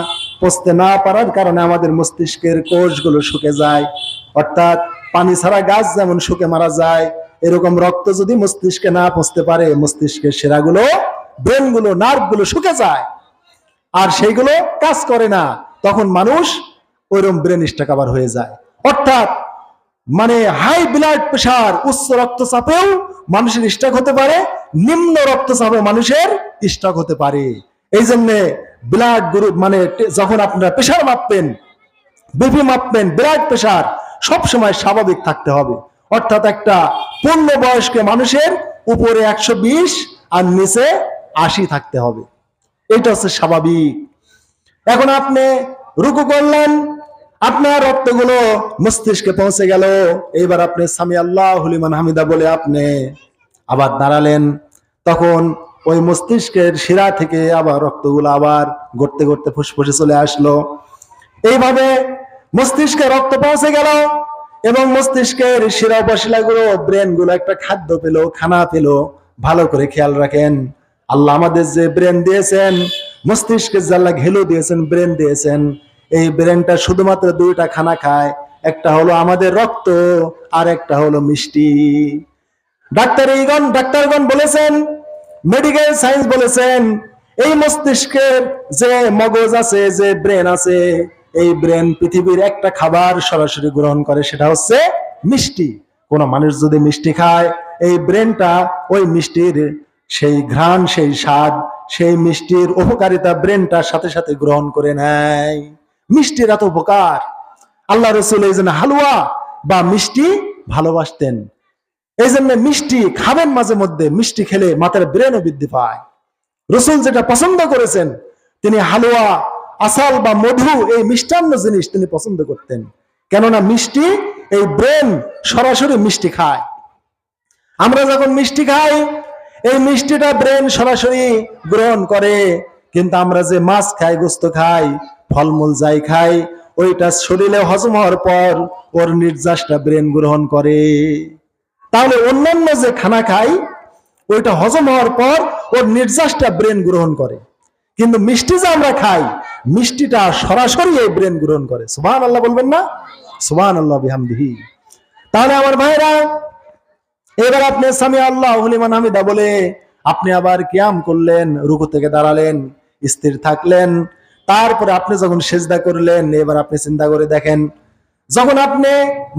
Speaker 1: পৌঁছতে না পারার কারণে আমাদের মস্তিষ্কের কোষগুলো শুকে যায়। অর্থাৎ পানি ছাড়া গাছ যেমন শুকে মারা যায়, এরকম রক্ত যদি মস্তিষ্কে না পৌঁছতে পারে, মস্তিষ্কের শিরাগুলো, ব্রেনগুলো, নার্ভগুলো শুকে যায়, আর সেইগুলো কাজ করে না। তখন মানুষ ওইরকম ব্রেন স্ট্রোক আবার হয়ে যায়। অর্থাৎ মানে হাই ব্লাড প্রেশার, উচ্চ রক্তচাপেও মানুষের স্ট্রোক হতে পারে, নিম্ন রক্তচাপে মানুষের স্ট্রোক হতে পারে। এই জন্য ব্লাড গ্রুপ মানে যখন আপনারা প্রেশার মাপবেন, বিপি মাপবেন, ব্লাড প্রেশার সবসময় স্বাভাবিক থাকতে হবে। অর্থাৎ একটা পূর্ণবয়স্ক মানুষের উপরে 120 আর নিচে 80 থাকতে হবে, এটা হচ্ছে স্বাভাবিক। এখন আপনি রুকু করলেন, আপনার রক্তগুলো মস্তিষ্কে পৌঁছে গেল, এইবার আপনি সামি আল্লাহু লিমান হামিদা বলে আপনি আবার দাঁড়ালেন, তখন ওই মস্তিষ্কের শিরা থেকে আবার রক্তগুলো আবার গড়তে গড়তে ফুসফুসে চলে আসলো। এইভাবে মস্তিষ্কে রক্ত পৌঁছে গেল এবং মস্তিষ্কের শিরা উপশিরাগুলো, ব্রেন গুলো একটা খাদ্য পেল, খানা পেল। ভালো করে খেয়াল রাখেন, আল্লাহ আমাদের যে ব্রেন দিয়েছেন, মস্তিষ্কে যে আল্লাহ ঘেলু দিয়েছেন, ব্রেন দিয়েছেন, এই ব্রেনটা শুধুমাত্র দুইটা খানা খায়, একটা হলো আমাদের রক্ত আর একটা হলো মিষ্টি। ডাক্তারগণ বলেছেন, মেডিকেল সায়েন্স বলেছেন, এই মস্তিষ্কের যে মগজ আছে, যে ব্রেন আছে, এই ব্রেন পৃথিবীর একটা খাবার সরাসরি গ্রহণ করে, সেটা হচ্ছে মিষ্টি। কোন মানুষ যদি মিষ্টি খায়, এই ব্রেনটা ওই মিষ্টির সেই ঘ্রাণ, সেই স্বাদ, সেই মিষ্টির উপকারিতা ব্রেনটার সাথে সাথে গ্রহণ করে নেয়। মিষ্টির এত উপকার, আল্লাহ রসুল এই জন্য হালুয়া বা মিষ্টি ভালোবাসতেন। এই জন্য মিষ্টি খাবেন মাঝে মধ্যে, মিষ্টি খেলে মাথার ব্রেনও বৃদ্ধি পায়। রসুল যেটা পছন্দ করেছেন, তিনি হালুয়া, আসাল বা মধু, এই মিষ্টান্ন জিনিস তিনি পছন্দ করতেন। কেননা মিষ্টি, এই ব্রেন সরাসরি মিষ্টি খায়। আমরা যখন মিষ্টি খাই, এই মিষ্টিটা ব্রেন সরাসরি গ্রহণ করে, কিন্তু আমরা যে মাছ খাই, গোস্ত খাই, ফলমূল যাই খাই, ওইটা শরীরে হজম হওয়ার পর ওর নির্যাসটা ব্রেন গ্রহণ করে। তাহলে অন্যান্য যে খানা খাই, ওইটা হজম হওয়ার পর ওর নির্যাসটা ব্রেন গ্রহণ করে, কিন্তু মিষ্টি যে আমরা খাই, মিষ্টিটা সরাসরি এই ব্রেন গ্রহণ করে। সুবহানাল্লাহ বলবেন না? সুবহানাল্লাহ বিহামদিহি। তাহলে আমার ভাইরা, এবার আপনি সামি আল্লাহু লিমান হামিদা বলে আপনি আবার কিয়াম করলেন, রুকু থেকে দাঁড়ালেন, স্থির থাকলেন। তারপরে আপনি যখন সিজদা করলেন, এবার আপনি চিন্তা করে দেখেন, যখন আপনি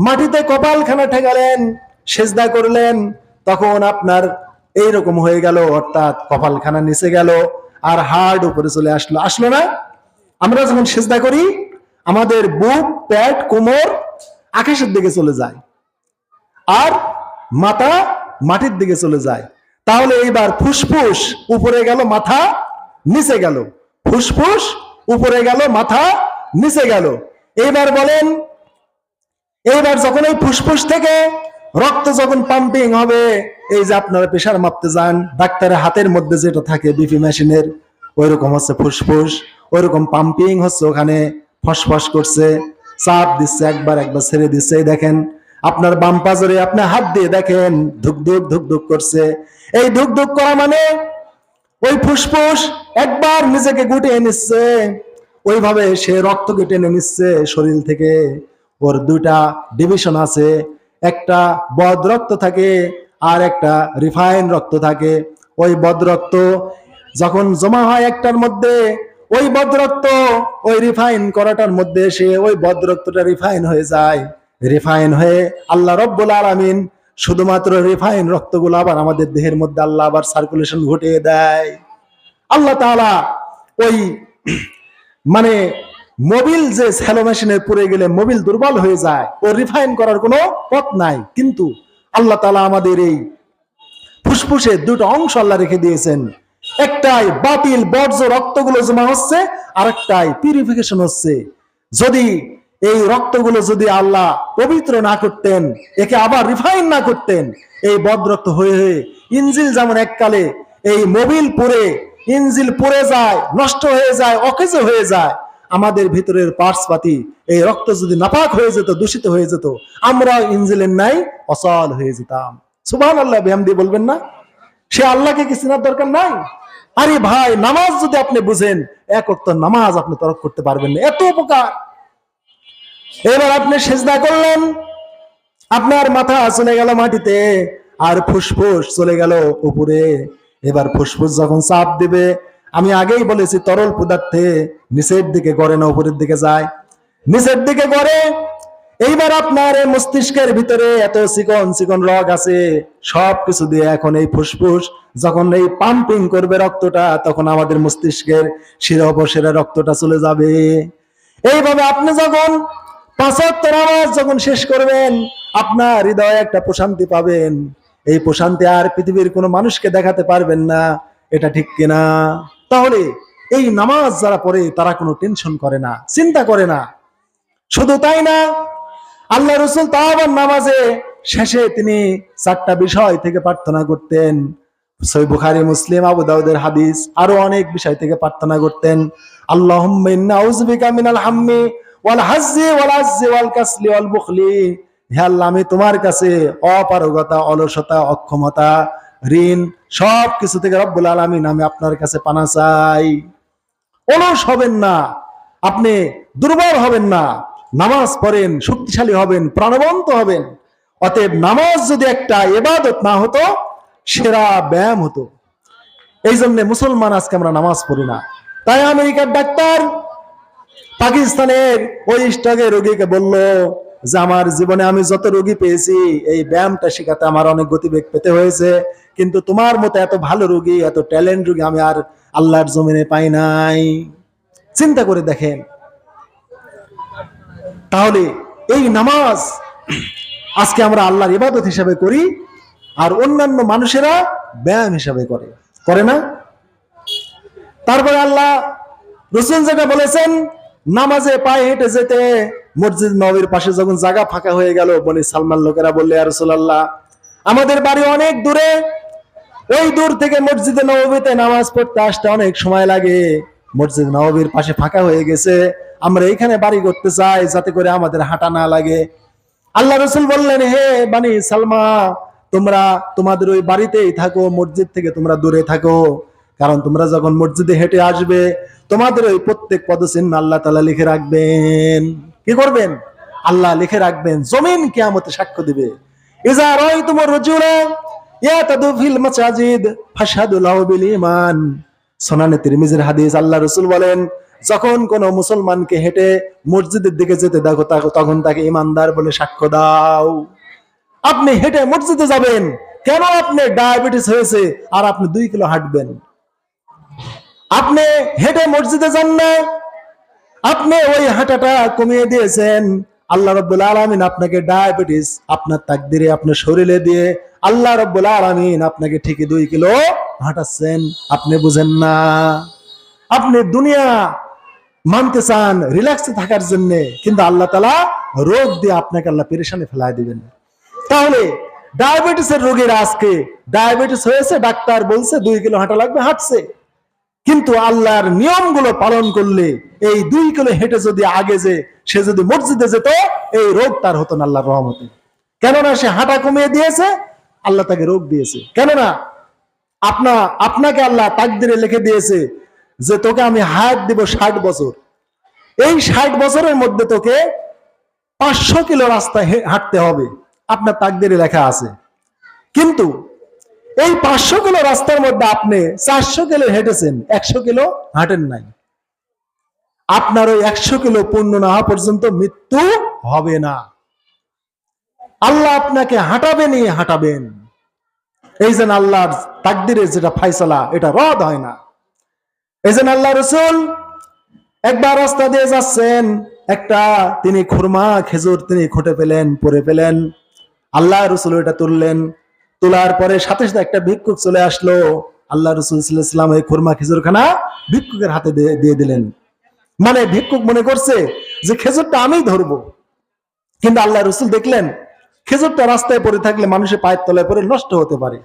Speaker 1: মাটিতে কপালখানা ঠেকালেন, সিজদা করলেন, তখন আপনার এইরকম হয়ে গেল, অর্থাৎ কপালখানা নিচে গেল আর হাড় উপরে চলে আসলো, আসলো না? আমরা যখন সিজদা করি, আমাদের বুক, পেট, কোমর আকাশের দিকে চলে যায় আর মাথা মাটির দিকে চলে যায়। তাহলে এইবার ফুসফুস উপরে গেল, মাথা নিচে গেল, ফুসফুস উপরে গেল, মাথা নিচে গেল। এইবার বলেন, এইবার যখন এই ফুসফুস থেকে রক্ত যখন পাম্পিং হবে, এই যে আপনারা প্রেসার মাপতে যান, ডাক্তারের হাতের মধ্যে যেটা থাকে বিপি মেশিনের, ওই রকম হচ্ছে ফুসফুস, ওই রকম পাম্পিং হচ্ছে, ওখানে ফসফস করছে, চাপ দিচ্ছে, একবার একবার ছেড়ে দিচ্ছে। দেখেন আপনার বাম পাজরে আপনি হাত দিয়ে দেখেন, ধুকধুক ধুকধুক করছে। এই ধুকধুক করা মানে ওই ফুসফুস একবার নিজেকে গুটিয়ে নিচ্ছে, ওইভাবে সে রক্তকে টেনে নিচ্ছে শরীর থেকে। ওর দুইটা ডিভিশন আছে, একটা বদ রক্ত থাকে আর একটা রিফাইন রক্ত থাকে। ওই বদ রক্ত যখন জমা হয় একটার মধ্যে, ওই বদ রক্ত ওই রিফাইন করাটার মধ্যে এসে ওই বদ রক্তটা রিফাইন হয়ে যায়। রিফাইন হয়ে আল্লাহ রব্বুল আলামিন শুধুমাত্র রিফাইন রক্তগুলো আবার আমাদের দেহের মধ্যে আল্লাহ আবার সার্কুলেশন ঘটিয়ে দেয়। আল্লাহ তাআলা ওই মানে মোবিল যে স্যালো মেশিনে পুড়ে গেলে মোবিল দুর্বল হয়ে যায়, ও রিফাইন করার কোনো পথ নাই, কিন্তু আল্লাহ তাআলা আমাদের এই ফুসফুসে দুটো অংশ আল্লাহ রেখে দিয়েছেন। একটাই বাতিল বর্জ্য রক্তগুলো জমা হচ্ছে, আরেকটাই পিউরিফিকেশন হচ্ছে। যদি এই রক্তগুলো যদি আল্লাহ পবিত্র না করতেন, একে আবার রিফাইন না করতেন, এই বদ রক্ত হয়ে হয়ে ইঞ্জিল যেমন এককালে এই মোবিল পুড়ে ইঞ্জিল পুড়ে যায়, নষ্ট হয়ে যায়, অকেজ হয়ে যায়, আমাদের ভিতরের পার্টস পাতি এই রক্ত যদি নাপাক হয়ে যেত, দূষিত হয়ে যেত, আমরা ইঞ্জিলের নাই অচল হয়ে যেতাম। সুবহানাল্লাহ বিহামদি বলবেন না? সে আল্লাহকে কি চিনার দরকার নাই? আরে ভাই, নামাজ যদি আপনি বুঝেন, এক ওয়াক্ত নামাজ আপনি তরক করতে পারবেন না, এত উপকার। এবার আপনি সেজদা করলেন, আপনার মাথা চলে গেল মাটিতে, আর ফুসফুস চলে গেল উপরে। এবার ফুসফুস যখন চাপ দিবে, আমি আগেই বলেছি তরল পদার্থে নিচের দিকে গড়ে না উপরের দিকে যায়? নিচের দিকে গড়ে। এইবার আপনার এই মস্তিষ্কের ভিতরে এত চিকন চিকন রগ আছে, সবকিছু দিয়ে এখন এই ফুসফুস যখন এই পাম্পিং করবে রক্তটা, তখন আমাদের মস্তিষ্কের শিরা উপশিরা রক্তটা চলে যাবে। এইভাবে আপনি যখন 5 ওয়াক্ত নামাজ যখন শেষ করবেন, আপনার হৃদয়ে একটা প্রশান্তি পাবেন। এই প্রশান্তি আর পৃথিবীর কোনো মানুষকে দেখাতে পারবেন না। এটা ঠিক কিনা? তাহলে এই নামাজ যারা পড়ে তারা কোনো টেনশন করে না, চিন্তা করে না। শুধু তাই না, আল্লাহ রাসূল তাওবার নামাজে শেষে তিনি 4টা বিষয় থেকে প্রার্থনা করতেন। সহিহ বুখারী, মুসলিম, আবু দাউদের হাদিস, আরো অনেক বিষয় থেকে প্রার্থনা করতেন। আল্লাহুম্মা ইন্না আউযু বিকা মিনাল হাম্মি ওয়াল হাজ্জি ওয়াল আজ্জি ওয়াল কাসলি ওয়াল বুখলি। হে আল্লাহ, আমি তোমার কাছে অপারগতা, অলসতা, অক্ষমতা, ঋণ সব কিছু থেকে রব্বুল আলামিন আমি আপনার কাছে পানা চাই। অলস হবেন না, আপনি দুর্বল হবেন না, নামাজ পড়েন, শক্তিশালী হবেন, প্রাণবন্ত হবেন। অতএব নামাজ যদি একটা ইবাদত না হতো, সেরা ব্যায়াম হতো। এই জন্য মুসলমান আজকে আমরা নামাজ পড়ি না। তাই আমেরিকার ডাক্তার পাকিস্তানের ওই স্ট্রোকের রোগীকে বলল যে আমার জীবনে আমি যত রোগী পেয়েছি, এই ব্যায়ামটা শেখাতে আমার অনেক গতিবেগ পেতে হয়েছে, কিন্তু তোমার মতো এত ভালো রোগী, এত ট্যালেন্ট রোগী আমি আর আল্লাহর জমিনে পাই নাই। চিন্তা করে দেখেন। তাহলে এই নামাজ আজকে আমরা আল্লাহর ইবাদত হিসাবে করি, আর অন্যান্য মানুষেরা ব্যায়াম হিসাবে করে না। তারপরে আল্লাহ রাসূল যেটা বলেছেন, নামাজে পায়ে হেঁটে যেতে, মসজিদ নববীর পাশে যখন জায়গা ফাঁকা হয়ে গেল, বনি সালমান লোকেরা বললে, ইয়া রাসূলুল্লাহ, আমাদের বাড়ি অনেক দূরে, ওই দূর থেকে মসজিদে নববীতে নামাজ পড়তে আসতে অনেক সময় লাগে, মসজিদ নববীর পাশে ফাঁকা হয়ে গেছে, আমরা এখানে বাড়ি করতে চাই যাতে করে আমাদের হাঁটা না লাগে। আল্লাহ রাসূল বললেন, হে বনি সালমা, তোমরা তোমাদের ওই বাড়িতেই থাকো, মসজিদ থেকে তোমরা দূরে থাকো, কারণ তোমরা যখন মসজিদে হেঁটে আসবে, তোমাদের ওই প্রত্যেক পদচিহ্ন আল্লাহ তাআলা লিখে রাখবেন। কি করবেন? আল্লাহ লিখে রাখবেন, জমিন কিয়ামতে সাক্ষ্য দিবে। ইজা রাআইতুমুর রাজুলা ইয়াতাদু ফিল মাসাজিদ ফাশহাদু লাহু বিল ঈমান। সুনানে তিরমিজির হাদিস, আল্লাহ রাসূল বলেন, যখন কোন মুসলমানকে হেঁটে মসজিদের দিকে যেতে দেখো, তখন তাকে ঈমানদার বলে সাক্ষ্য দাও। আপনি হেঁটে মসজিদে যাবেন কেন? আপনি ডায়াবেটিস হয়েছে আর আপনি 2 কিলো হাঁটবেন? আপনি হেঁটে মসজিদে যান না, আপনি ওই হাঁটাটা কমিয়ে দিয়েছেন। আল্লাহ রাব্বুল আলামিন আপনাকে ডায়াবেটিস আপনার তাকদিরে, আপনার শরীরে দিয়ে আল্লাহ রাব্বুল আলামিন আপনাকে ঠিকই 2 কিলো হাঁটাচ্ছেন। আপনি বুঝেন না। আপনি দুনিয়া মানতে চান রিল্যাক্সে থাকার জন্য, কিন্তু আল্লাহ তাআলা রোগ দিয়ে আপনাকে আল্লাহ পেরেশানি ফেলায় দিবেন। তাহলে ডায়াবেটিসের রোগীর আজকে ডায়াবেটিস হয়েছে, ডাক্তার বলছে 2 কিলো হাঁটা লাগবে, হাঁটছে, কিন্তু আল্লাহর নিয়মগুলো পালন করলে এই 2 কিলো হেঁটে যদি আগে সে যদি মসজিদে যেত, এই রোগ তার হতো না আল্লাহর রহমতে। কেননা সে হাঁটা কমিয়ে দিয়েছে, আল্লাহ তাকে রোগ দিয়েছে। কেননা আপনাকে আল্লাহ তাকদিরে লিখে দিয়েছে যে তোকে আমি হায়াত দিব 60 বছর। এই 60 বছরের মধ্যে তোকে 500 কিলো রাস্তা হাঁটতে হবে, আপনার তাকদিরে লেখা আছে। কিন্তু এই 500 কিলো রাস্তার মধ্যে আপনি 400 কিলো হেঁটেছেন, 100 কিলো হাঁটেন নাই। আপনার ওই 100 কিলো পূর্ণ না হওয়া পর্যন্ত মৃত্যু হবে না। আল্লাহ আপনাকে হাঁটাবেনই হাঁটাবেন। এই যে আল্লাহর তাকদিরে যেটা ফয়সালা, এটা রদ হয় না। এই যে আল্লাহ রাসূল একবার রাস্তা দিয়ে যাচ্ছেন, একটা তিনি খুরমা খেজুর তিনি খুঁটে পেলেন, পরে পেলেন। আল্লাহ রসুল এটা তুললেন, তোলার পরে সাথে সাথে একটা ভিক্ষুক চলে আসলো। আল্লাহ রসুল সাল্লাল্লাহু আলাইহি ওয়াসাল্লাম এই খুরমা খেজুরখানা ভিক্ষুকের হাতে দিয়ে দিলেন। মানে ভিক্ষুক মনে করছে যে খেজুরটা আমি ধরবো, কিন্তু আল্লাহ রসুল দেখলেন খেজুরটা রাস্তায় পড়ে থাকলে মানুষের পায়ের তলায় পড়ে নষ্ট হতে পারে,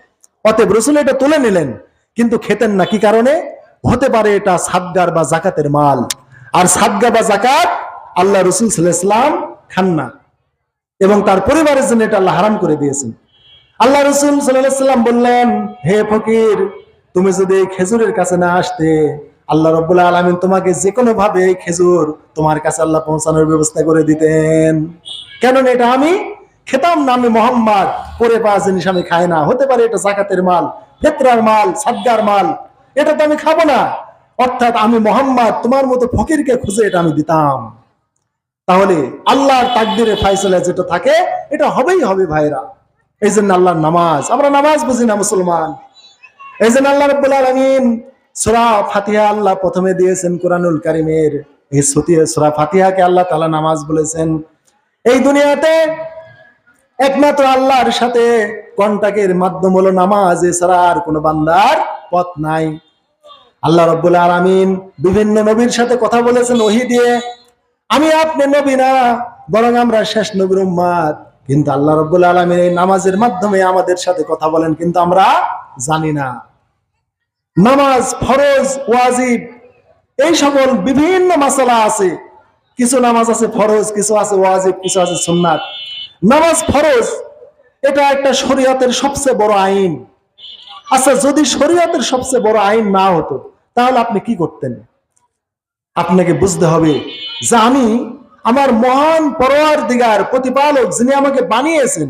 Speaker 1: অতএব রসুল এটা তুলে নিলেন, কিন্তু খেতেন না। কি কারণে? হতে পারে এটা সাদগার বা জাকাতের মাল, আর সাদগা বা জাকাত আল্লাহ রসুল সাল্লাল্লাহু আলাইহি ওয়াসাল্লাম খান না, এবং তার পরিবারের জন্য এটা আল্লাহ হারাম করে দিয়েছেন। আল্লাহ রসুল সাল্লাল্লাহু আলাইহি ওয়াসাল্লাম বললেন, হে ফকির, তুমি যদি খেজুরের কাছে না আসতে, আল্লাহ রাব্বুল আলামিন তোমাকে যে কোনো ভাবে খেজুর তোমার কাছে আল্লাহ পৌঁছানোর ব্যবস্থা করে দিতেন। কেননা এটা আমি খেতাম না, আমি মোহাম্মদ পরে পাওয়া জিনিস আমি খাই না। হতে পারে এটা জাকাতের মাল, ফিতরার মাল, সাদগার মাল, এটা তো আমি খাবো না। অর্থাৎ আমি মোহাম্মদ তোমার মতো ফকিরকে খুঁজে এটা আমি দিতাম। তাহলে আল্লাহর তাকদিরে ফায়সালা যেটা থাকে এটা হবেই হবে ভাইরা। এই জন্য আল্লাহর নামাজ, আমরা নামাজ বুঝি না মুসলমান। এই জন্য আল্লাহ রাব্বুল আলামিন সূরা ফাতিহা আল্লাহ প্রথমে দিয়েছেন কোরআনুল কারীমের। এই সূরা ফাতিহাকে আল্লাহ তাআলা নামাজ বলেছেন। এই দুনিয়াতে একমাত্র আল্লাহর সাথে কন্টাক্টের মাধ্যম হলো নামাজ, এছাড়া আর কোনো বান্দার পথ নাই। আল্লাহ রাব্বুল আলামিন বিভিন্ন নবীর সাথে কথা বলেছেন ওহী দিয়ে। আমি আপনি নবী না, বরং আমরা শেষ নবীর উম্মত, কিন্তু আল্লাহ রাব্বুল আলামিন এই নামাজের মাধ্যমে আমাদের সাথে কথা বলেন, কিন্তু আমরা জানি না। নামাজ ফরজ, ওয়াজিব, এই সকল বিভিন্ন মাসালা আছে। কিছু নামাজ আছে ফরজ, কিছু আছে ওয়াজিব, কিছু আছে সুন্নাত। নামাজ ফরজ, এটা একটা শরীয়তের সবচেয়ে বড় আইন। আচ্ছা, যদি শরীয়তের সবচেয়ে বড় আইন না হতো তাহলে আপনি কি করতেন? আপনাকে বুঝতে হবে যে আমি আমার মহান পরওয়ারদিগার, প্রতিপালক, যিনি আমাকে বানিয়েছেন,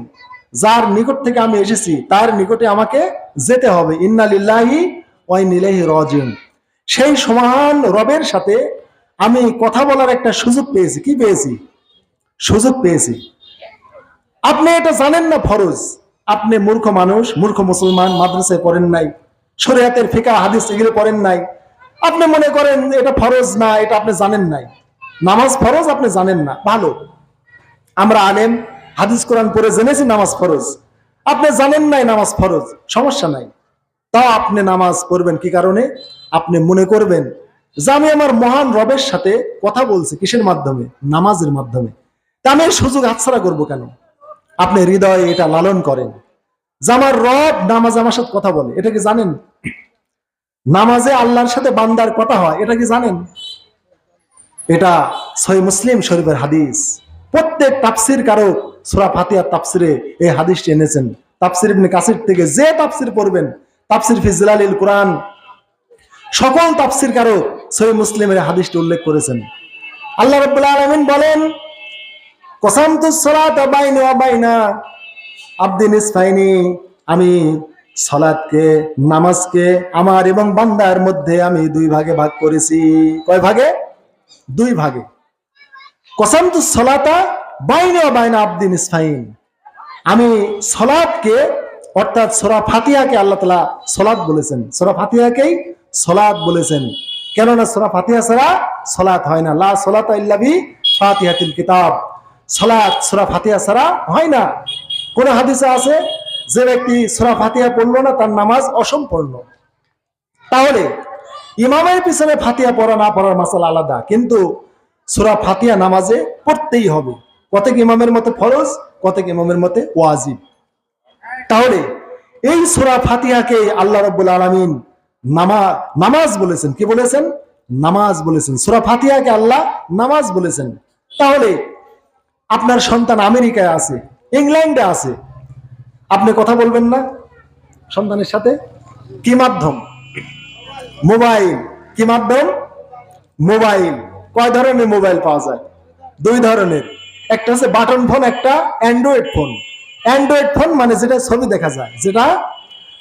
Speaker 1: যার নিকট থেকে আমি এসেছি, তার নিকটে আমাকে যেতে হবে। ইন্না লিল্লাহি ওয়া ইন্না ইলাইহি রাজিউন। সেই মহান রবের সাথে আমি কথা বলার একটা সুযোগ পেয়েছি। কি পেয়েছি? সুযোগ পেয়েছি। আপনি এটা জানেন না ফরজ। আপনি মূর্খ মানুষ, মূর্খ মুসলমান, মাদ্রাসায় পড়েন নাই, শরীয়তের ফিকহ হাদিস এগুলো পড়েন নাই। আপনি মনে করেন এটা ফরজ না, এটা আপনি জানেন নাই। নামাজ ফরজ আপনি জানেন না, ভালো। আমরা আলেম, হাদিস কোরআন পড়ে জেনেছি নামাজ ফরজ। আপনি জানেন নাই নামাজ ফরজ, সমস্যা নাই। তাও আপনি নামাজ পড়বেন কি কারণে? আপনি মনে করবেন যে আমি আমার মহান রবের সাথে কথা বলছি। কিসের মাধ্যমে? নামাজের মাধ্যমে। তা আমি এই সুযোগ হাতছাড়া করবো কেন? আপনি হৃদয়ে এটা লালন করেন যে আমার রব নামাজ আমার সাথে কথা বলে। এটা কি জানেন? নামাজে আল্লাহর সাথে বান্দার কথা হয়, এটা কি জানেন? এটা সহিহ মুসলিম শরীফের হাদিস। প্রত্যেক তাফসীর কারক সূরা ফাতিহার তাফসিরে এই হাদিসটি এনেছেন। তাফসীর ইবনে কাসির থেকে যে তাফসীর পড়বেন, তাফসীর ফি জিলালিল কুরআন, সকল তাফসীর কারক সহিহ মুসলিমের হাদিসটি উল্লেখ করেছেন। আল্লাহ রাব্বুল আলামিন বলেন, কসামতুস সালাতা বাইনি ওয়া বাইনা আবদি নিসফাইনি, আমি সালাতকে, নামাজকে আমার এবং বান্দার মধ্যে আমি দুই ভাগে ভাগ করেছি। কয় ভাগে? দুই ভাগে। কসামতুস সালাতা বাইনি ওয়া বাইনা আবদি নিসফাইন, আমি সালাতকে, অর্থাৎ সূরা ফাতিহাকে আল্লাহ তাআলা সালাত বলেছেন, সূরা ফাতিহাকেই সালাত বলেছেন। কেননা সূরা ফাতিহা ছাড়া সালাত হয় না। লা সালাতা ইল্লা বি ফাতিহাতিল কিতাব, সালাত সূরা ফাতিহা ছাড়া হয় না। কোন হাদিসে আছে যে ব্যক্তি সূরা ফাতিহা পড়লো না তার নামাজ অসম্পূর্ণ। তাহলে ইমামের পিছনে ফাতিহা পড়া না পড়ার মাসালা আলাদা, কিন্তু সূরা ফাতিহা নামাজে পড়তেই হবে। কতক ইমামের মতে ফরজ, কতক ইমামের মতে ওয়াজিব। তাহলে এই সূরা ফাতিহাকে আল্লাহ রাব্বুল আলামিন নামাজ বলেছেন। কি বলেছেন? নামাজ বলেছেন। সূরা ফাতিহাকে আল্লাহ নামাজ বলেছেন। তাহলে আপনার সন্তান আমেরিকায় আছে, ইংল্যান্ডে আছে, আপনি কথা বলবেন না সন্তানের সাথে? কি মাধ্যম? মোবাইল। কি মাধ্যম? মোবাইল। কয় ধরনের মোবাইল পাওয়া যায়? দুই ধরনের। একটা হচ্ছে বাটন ফোন, একটা অ্যান্ড্রয়েড ফোন। অ্যান্ড্রয়েড ফোন মানে যেটা ছবি দেখা যায়, যেটা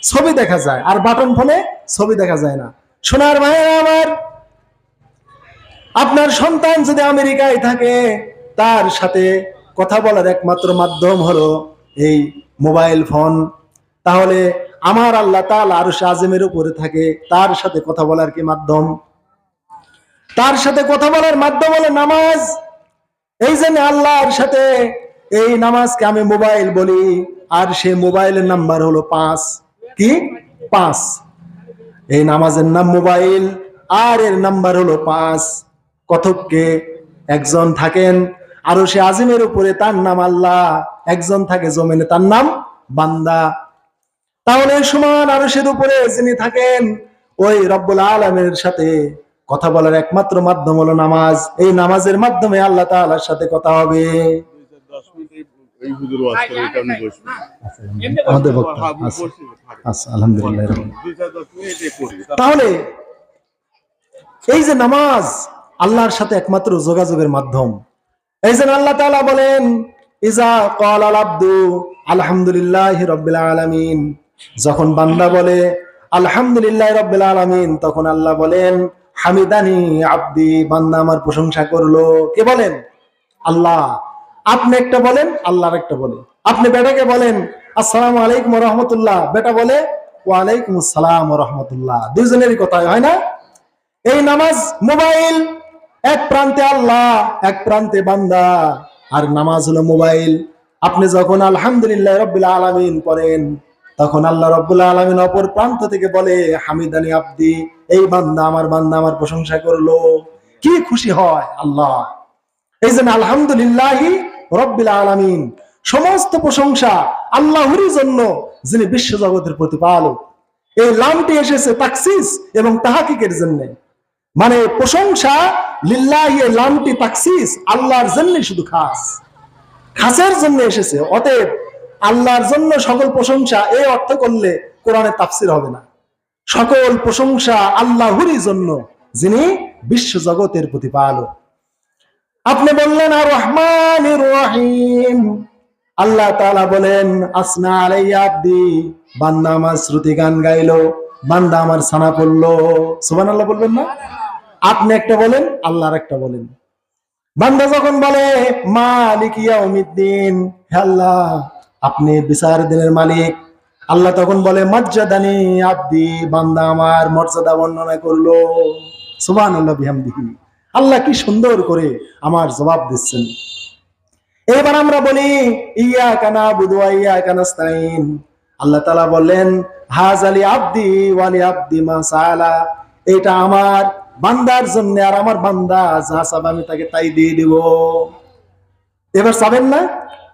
Speaker 1: ছবি দেখা যায়, আর বাটন ফোনে ছবি দেখা যায় না। সোনার ভাইয়েরা আমার, আপনার সন্তান যদি আমেরিকায় থাকে, তার সাথে কথা বলার একমাত্র মাধ্যম হলো এই মোবাইল ফোন। তাহলে আমার আল্লাহ তাআলা আরশ আজিমের উপরে থাকে, তার সাথে কথা বলার কি মাধ্যম? তার সাথে কথা বলার মাধ্যম হলো নামাজ। এই জন্য আল্লাহর সাথে এই নামাজকে আমি মোবাইল বলি, আর সেই মোবাইলের নাম্বার হলো 5। কি 5? এই নামাজের নাম মোবাইল, আর এর নাম্বার হলো 5। কথককে একজন থাকেন আরশে আজিমের উপরে, তার নাম আল্লাহ। একজন থাকে জমিনে, তার নাম বান্দা। তাহলে সমান আরশের উপরে যিনি থাকেন, ওই রব্বুল আলামিনের সাথে কথা বলার একমাত্র মাধ্যম হলো নামাজ। এই নামাজের মাধ্যমে আল্লাহ তাআলার সাথে কথা হবে। আমাদের বক্তব্য আচ্ছা, আলহামদুলিল্লাহ। তাহলে এই যে নামাজ আল্লাহর সাথে একমাত্র যোগাযোগের মাধ্যম। এই যে আল্লাহ তাআলা বলেন, ইজা ক্বালাল আবদু আলহামদুলিল্লাহি রাব্বিল আলামিন, যখন বান্দা বলে আলহামদুলিল্লাহি রাব্বিল আলামিন, তখন আল্লাহ বলেন হামিদানি আব্দি, বান্দা আমার প্রশংসা করলো। কে বলেন? আল্লাহ। আপনি একটা বলেন, আল্লাহর একটা বলে। আপনি বেটাকে বলেন আসসালামু আলাইকুম ওয়া রাহমাতুল্লাহ, বেটা বলে ওয়া আলাইকুম আসসালাম ওয়া রাহমাতুল্লাহ। দুইজনেরই কথা হয় না? এই নামাজ মোবাইল, এক প্রান্তে আল্লাহ, এক প্রান্তে বান্দা। আর নামাজ হলো মোবাইল। আপনি যখন আলহামদুলিল্লাহ রাব্বিল আলামিন পড়েন, তখন আল্লাহ রাব্বুল আলামিন অপর প্রান্ত থেকে বলে হামিদানি আব্দি, এই বান্দা আমার প্রশংসা করলো। কি খুশি হয় আল্লাহ। এই জন্য আলহামদুলিল্লাহি রাব্বিল আলামিন, সমস্ত প্রশংসা আল্লাহরই জন্য, যিনি বিশ্ব জগতের প্রতিপালক। এই লামটি এসেছে তাকসিস এবং তাহকিকের জন্য, মানে প্রশংসা লিল্লাহি, এই লামটি তাকসিস, আল্লাহর জন্য শুধু খাস, খাসের জন্য এসেছে। অতএব আল্লাহর জন্য সকল প্রশংসা, এই অর্থ করলে কোরআনে তাফসির হবে না। সকল প্রশংসা আল্লাহরই জন্য, যিনি বিশ্ব জগতের প্রতিপালক। আপনি বললেন আর রহমানির রহিম, আল্লাহ তাআলা বলেন আসনা আলাইয়া আব্দি, বান্দা আমার শ্রুতি গান গাইলো, বান্দা আমার সানা পড়লো। সুবহানাল্লাহ বলবেন না? আপনি একটা বলেন, আল্লাহর একটা বলেন। বান্দা যখন বলে মালিক ইয়াউমিদ্দিন, হে আল্লাহ আপনি বিচার দিনের মালিক, আল্লাহ তখন বলে মাজ্জাদানি আব্দি, বান্দা আমার মর্যাদা বর্ণনা করলো। সুবহানাল্লাহ বিহামদিহি। আল্লাহ কি সুন্দর করে আমার জবাব দিচ্ছেন। এবার আমরা বলি ইয়াকা নাবুদু ওয়া ইয়াকা নাস্তাইন, আল্লাহ তাআলা বললেন হাযালি আব্দি ওয়া লি আব্দি মা সাআলা, এটা আমার বান্দার জন্য, আর আমার বান্দা যা চাবে আমি তাকে তাই দিয়ে দেব। এবার চাবেন না?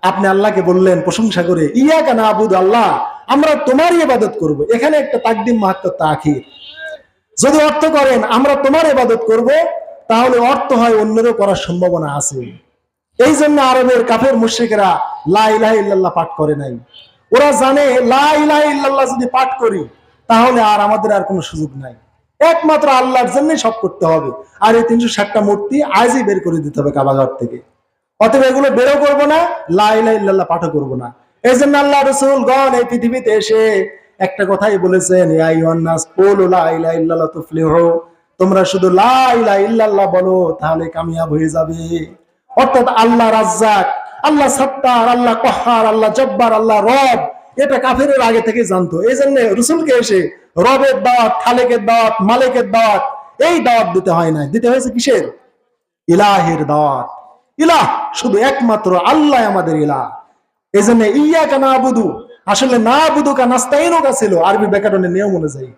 Speaker 1: আপনি আল্লাহকে বললেন প্রশংসা করে ইয়াকা নাবুদু, আল্লাহ আমরা তোমারই ইবাদত করব। এখানে একটা তাকদিম মুআক্কাদ তাখির। যদি অর্থ করেন আমরা তোমার ইবাদত করব, তাহলে অর্থ হয় অন্যেরও করার সম্ভাবনা আছে। এই জন্য আরবের কাফের মুশরিকরা লা ইলাহা ইল্লাল্লাহ পাঠ করে নাই। ওরা জানে লা ইলাহা ইল্লাল্লাহ যদি পাঠ করি, তাহলে আর আমাদের আর কোনো সুযোগ নাই, একমাত্র আল্লাহর জন্যই সব করতে হবে। আর এই 360টা মূর্তি আজই বের করে দিতে হবে কাবাঘর থেকে। অতএব এগুলো বেরো করবো না, লা ইলাহা ইল্লাল্লাহ পাঠও করবো না। এই জন্য আল্লাহ রাসূলগণ এই পৃথিবীতে এসে একটা কথাই বলেছেন, ইয়া আইয়ুহান নাস কুলু লা ইলাহা ইল্লাল্লাহ তুফলিহু, তোমরা শুধু লা ইলাহা ইল্লাল্লাহ বলো, তাহলে কামিয়াব হয়ে যাবে। অর্থাৎ আল্লাহ রাজ্জাক, আল্লাহ সাত্তার, আল্লাহ কহ্হার, আল্লাহ জব্বার, আল্লাহ রব, এটা কাফেরের আগে থেকে জানতো। এই জন্য রাসূলকে এসে রবের দাওয়াত, খালেকের দাওয়াত, মালিকের দাওয়াত, এই দাওয়াত দিতে হয় না, দিতে হয়েছে কিসের? ইলাহের দাওয়াত। ইলাহ শুধু একমাত্র আল্লাহ আমাদের ইলাহ। এই জন্য ইয়াকা নাবুদু, আসলে নাবুদুকা নাস্তাইনুকা ছিল আরবি ব্যাকরণের নিয়ম অনুযায়ী,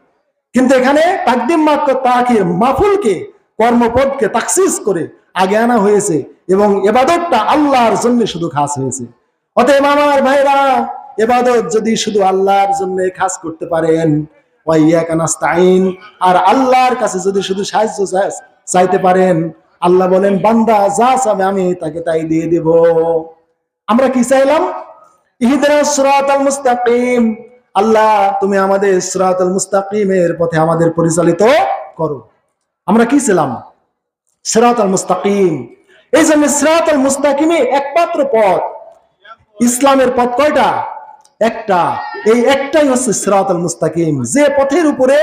Speaker 1: কিন্তু এখানে তাকদিম মুআক্কাদ তাখির, মাফুলকে, কর্মপদকে তাকসিস করে আগে আনা হয়েছে এবং ইবাদতটা আল্লাহর জন্য শুধু খাস হয়েছে। অতএব আমার ভাইরা, ইবাদত যদি শুধু আল্লাহর জন্য খাস করতে পারেন, ওয়া ইয়াকা নাস্তাইন, আর আল্লাহর কাছে যদি শুধু সাহায্য চাইতে পারেন, আল্লাহ বলেন বান্দা যা চাবে আমি তাকে তাই দিয়ে দেব। আমরা কি চাইলাম? ইহদিনাস সিরাতাল মুস্তাকিম, আল্লাহ তুমি আমাদের সিরাতাল মুস্তাকিমের পথে আমাদের পরিচালিত করো। আমরা কি ছিলাম? সিরাতাল মুস্তাকিম। এই জন্য সিরাতাল মুস্তাকিমে একমাত্র পথ। ইসলামের পথ কয়টা? একটা। এই একটাই হচ্ছে সিরাতাল মুস্তাকিম, যে পথের উপরে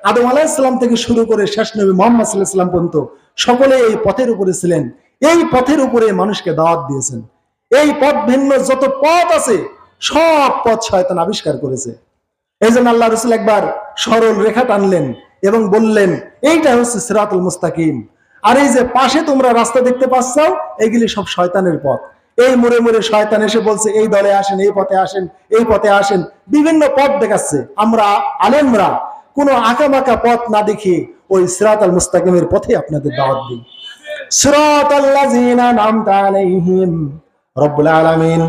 Speaker 1: আদম আলাইহিস সালাম থেকে শুরু করে শেষ নবী মুহাম্মদ সাল্লাল্লাহু আলাইহি ওয়াসাল্লাম পর্যন্ত সকলে এই পথের উপরে ছিলেন। এই পথের উপরে মানুষকে দাওয়াত দিয়েছেন। এই পথ ভিন্ন যত পথ আছে, সব পথ শয়তান আবিষ্কার করেছে। এই জন্য আল্লাহ রাসূল একবার সরল রেখা টানলেন এবং বললেন এইটা হচ্ছে সিরাতুল মুস্তাকিম। আর এই যে পাশে তোমরা রাস্তা দেখতে পাচ্ছ, এগুলি সব শয়তানের পথ। এই মোড়ে মোড়ে শয়তান এসে বলছে এই দলে আসেন, এই পথে আসেন, এই পথে আসেন, বিভিন্ন পথ দেখাচ্ছে। আমরা আলেমরা কোনো আঁকাবাঁকা পথ না দেখিয়ে ওই সিরাতাল মুস্তাকিমের পথে আপনাদের দাওয়াত দিই। সিরাতাল্লাযীনা আন'আমতা আলাইহিম, রব্বুল আলামিন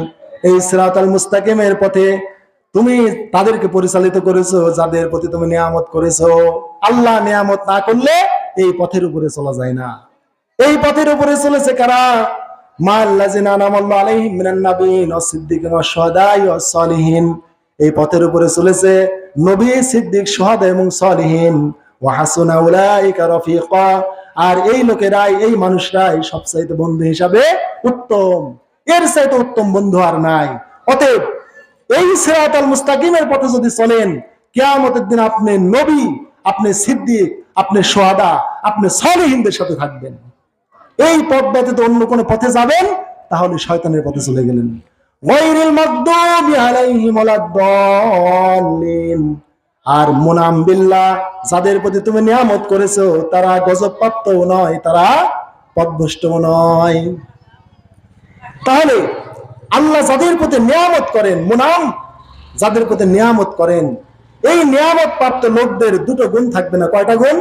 Speaker 1: এই সিরাতাল মুস্তাকিমের পথে তুমি তাদেরকে পরিচালিত করেছো যাদের প্রতি তুমি নিয়ামত করেছো। আল্লাহ নিয়ামত না করলে এই পথের উপরে চলা যায় না। এই পথের উপরে চলেছে কারা? মাল্লাযিনা আন'আমাল্লাহু আলাইহিম মিনান নাবিয়্যিন ওয়াস সিদ্দিকিন ওয়াস শুহাদাই ওয়াস সালিহিন। এই পথের উপরে চলেছে নবী, সিদ্দিক, শুহাদা এবং সালিহিন। ওয়া হাসুনা উলাইকা রাফিকা, আর এই লোকেরাই, এই মানুষরাই সবচাইতে বন্ধু হিসাবে উত্তম। এর চাইতে উত্তম বন্ধু আর নাই। অতএব এই সিরাতাল মুস্তাকিমের পথে যদি চলেন, কিয়ামতের দিন আপনি নবী, আপনি সিদ্দিক, আপনি শুহাদা, আপনি সালিহিনদের সাথে থাকবেন। এই পথ ব্যতীত অন্য কোন পথে যাবেন তাহলে শয়তানের পথে চলে গেলেন। গায়রিল মাগদুবি আলাইহিম ওয়ালাদ-দাল্লিন, আর মুনাম বিল্লাহ, যাদের প্রতি তুমি নিয়ামত করেছো তারা গজবপ্রাপ্তও নয়, তারা পথভ্রষ্টও নয়। তাহলে আল্লাহ যাদের প্রতি নিয়ামত করেন, মুনাম যাদের প্রতি নিয়ামত করেন, এই নিয়ামত প্রাপ্ত লোকদের দুটো গুণ থাকবে না। কয়টা গুণ?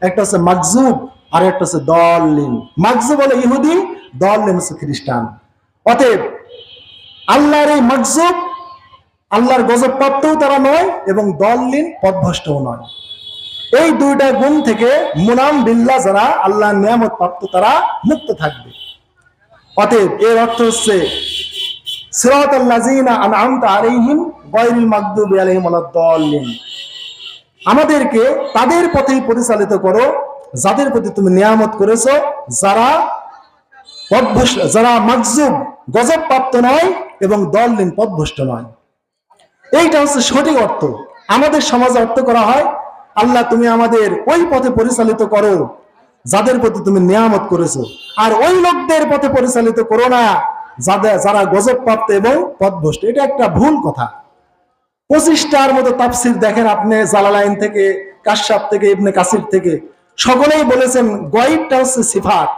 Speaker 1: একটা হচ্ছে মাগজুব আর একটা হচ্ছে দল্লিন। মাগজুব হলো ইহুদি, দল্লিন হচ্ছে খ্রিস্টান। অতএব আল্লাহর এই মাগজুব, আল্লাহর গজব প্রাপ্তও তারা নয় এবং দল্লিন পথভ্রষ্টও নয়। এই দুইটা গুণ থেকে মুনাম বিল্লাহ, যারা আল্লাহর নিয়ামত প্রাপ্ত, তারা মুক্ত থাকবে। অতএব এর অর্থ হচ্ছে সিরাতাল্লাযীনা আন'আমতা আলাইহিম গায়রিল মাগদুবি আলাইহিম ওয়ালাদ-দাল্লিন, আমাদেরকে তাদের পথেই পরিচালিত করো যাদের প্রতি তুমি নিয়ামত করেছো, যারা পথভ্রষ্ট, যারা মাগজুব গজব প্রাপ্ত নয় এবং দল্লিন পথভ্রষ্ট নয়। এইটা হচ্ছে সঠিক অর্থ। আমাদের সমাজে অর্থ করা হয় আল্লাহ তুমি আমাদের ওই পথে পরিচালিত করো যাদের প্রতি তুমি নিয়ামত করেছো, আর ওই লোকদের পথে পরিচালিত করো না যারা গজব প্রাপ্ত এবং পথভ্রষ্ট। এটা একটা ভুল কথা। 25টার মতো তাফসীর দেখেন আপনি, জালালাইন থেকে, কাশফ থেকে, ইবনে কাসির থেকে, সকলেই বলেছেন গায়বটা হচ্ছে সিফাত।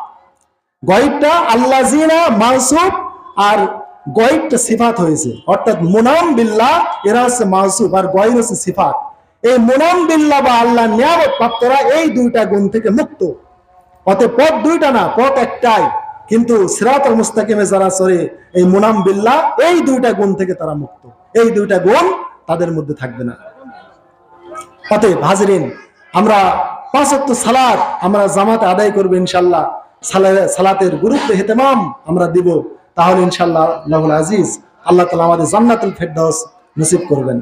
Speaker 1: গায়বটা আল্লাযিনা মাউসুফ আর গায়বটা সিফাত হয়েছে, অর্থাৎ মুনাম বিল্লাহ এরা হচ্ছে মাউসুফ আর গায়ব হচ্ছে সিফাত। এই মুনাম বিল্লাহ বা আল্লাহ নিয়ামত প্রাপ্তরা এই দুইটা গুণ থেকে মুক্ত। অতএব পথ দুইটা না, পথ একটাই, কিন্তু সিরাতাল মুস্তাকিমে যারা চলে এই মুনাম বিল্লাহ, এই দুইটা গুণ থেকে তারা মুক্ত। এই দুইটা গুণ তাদের মধ্যে থাকবে না। অতএব হাজরিন, আমরা 5 ওয়াক্ত সালাত আমরা জামাতে আদায় করব ইনশাআল্লাহ। সালাতের গুরুত্ব ইহতিমাম আমরা দিব, তাহলে ইনশাআল্লাহ আল্লাহুল আজিজ আল্লাহ তাআলা আমাদের জান্নাতুল ফেরদাউস নসিব করবেন।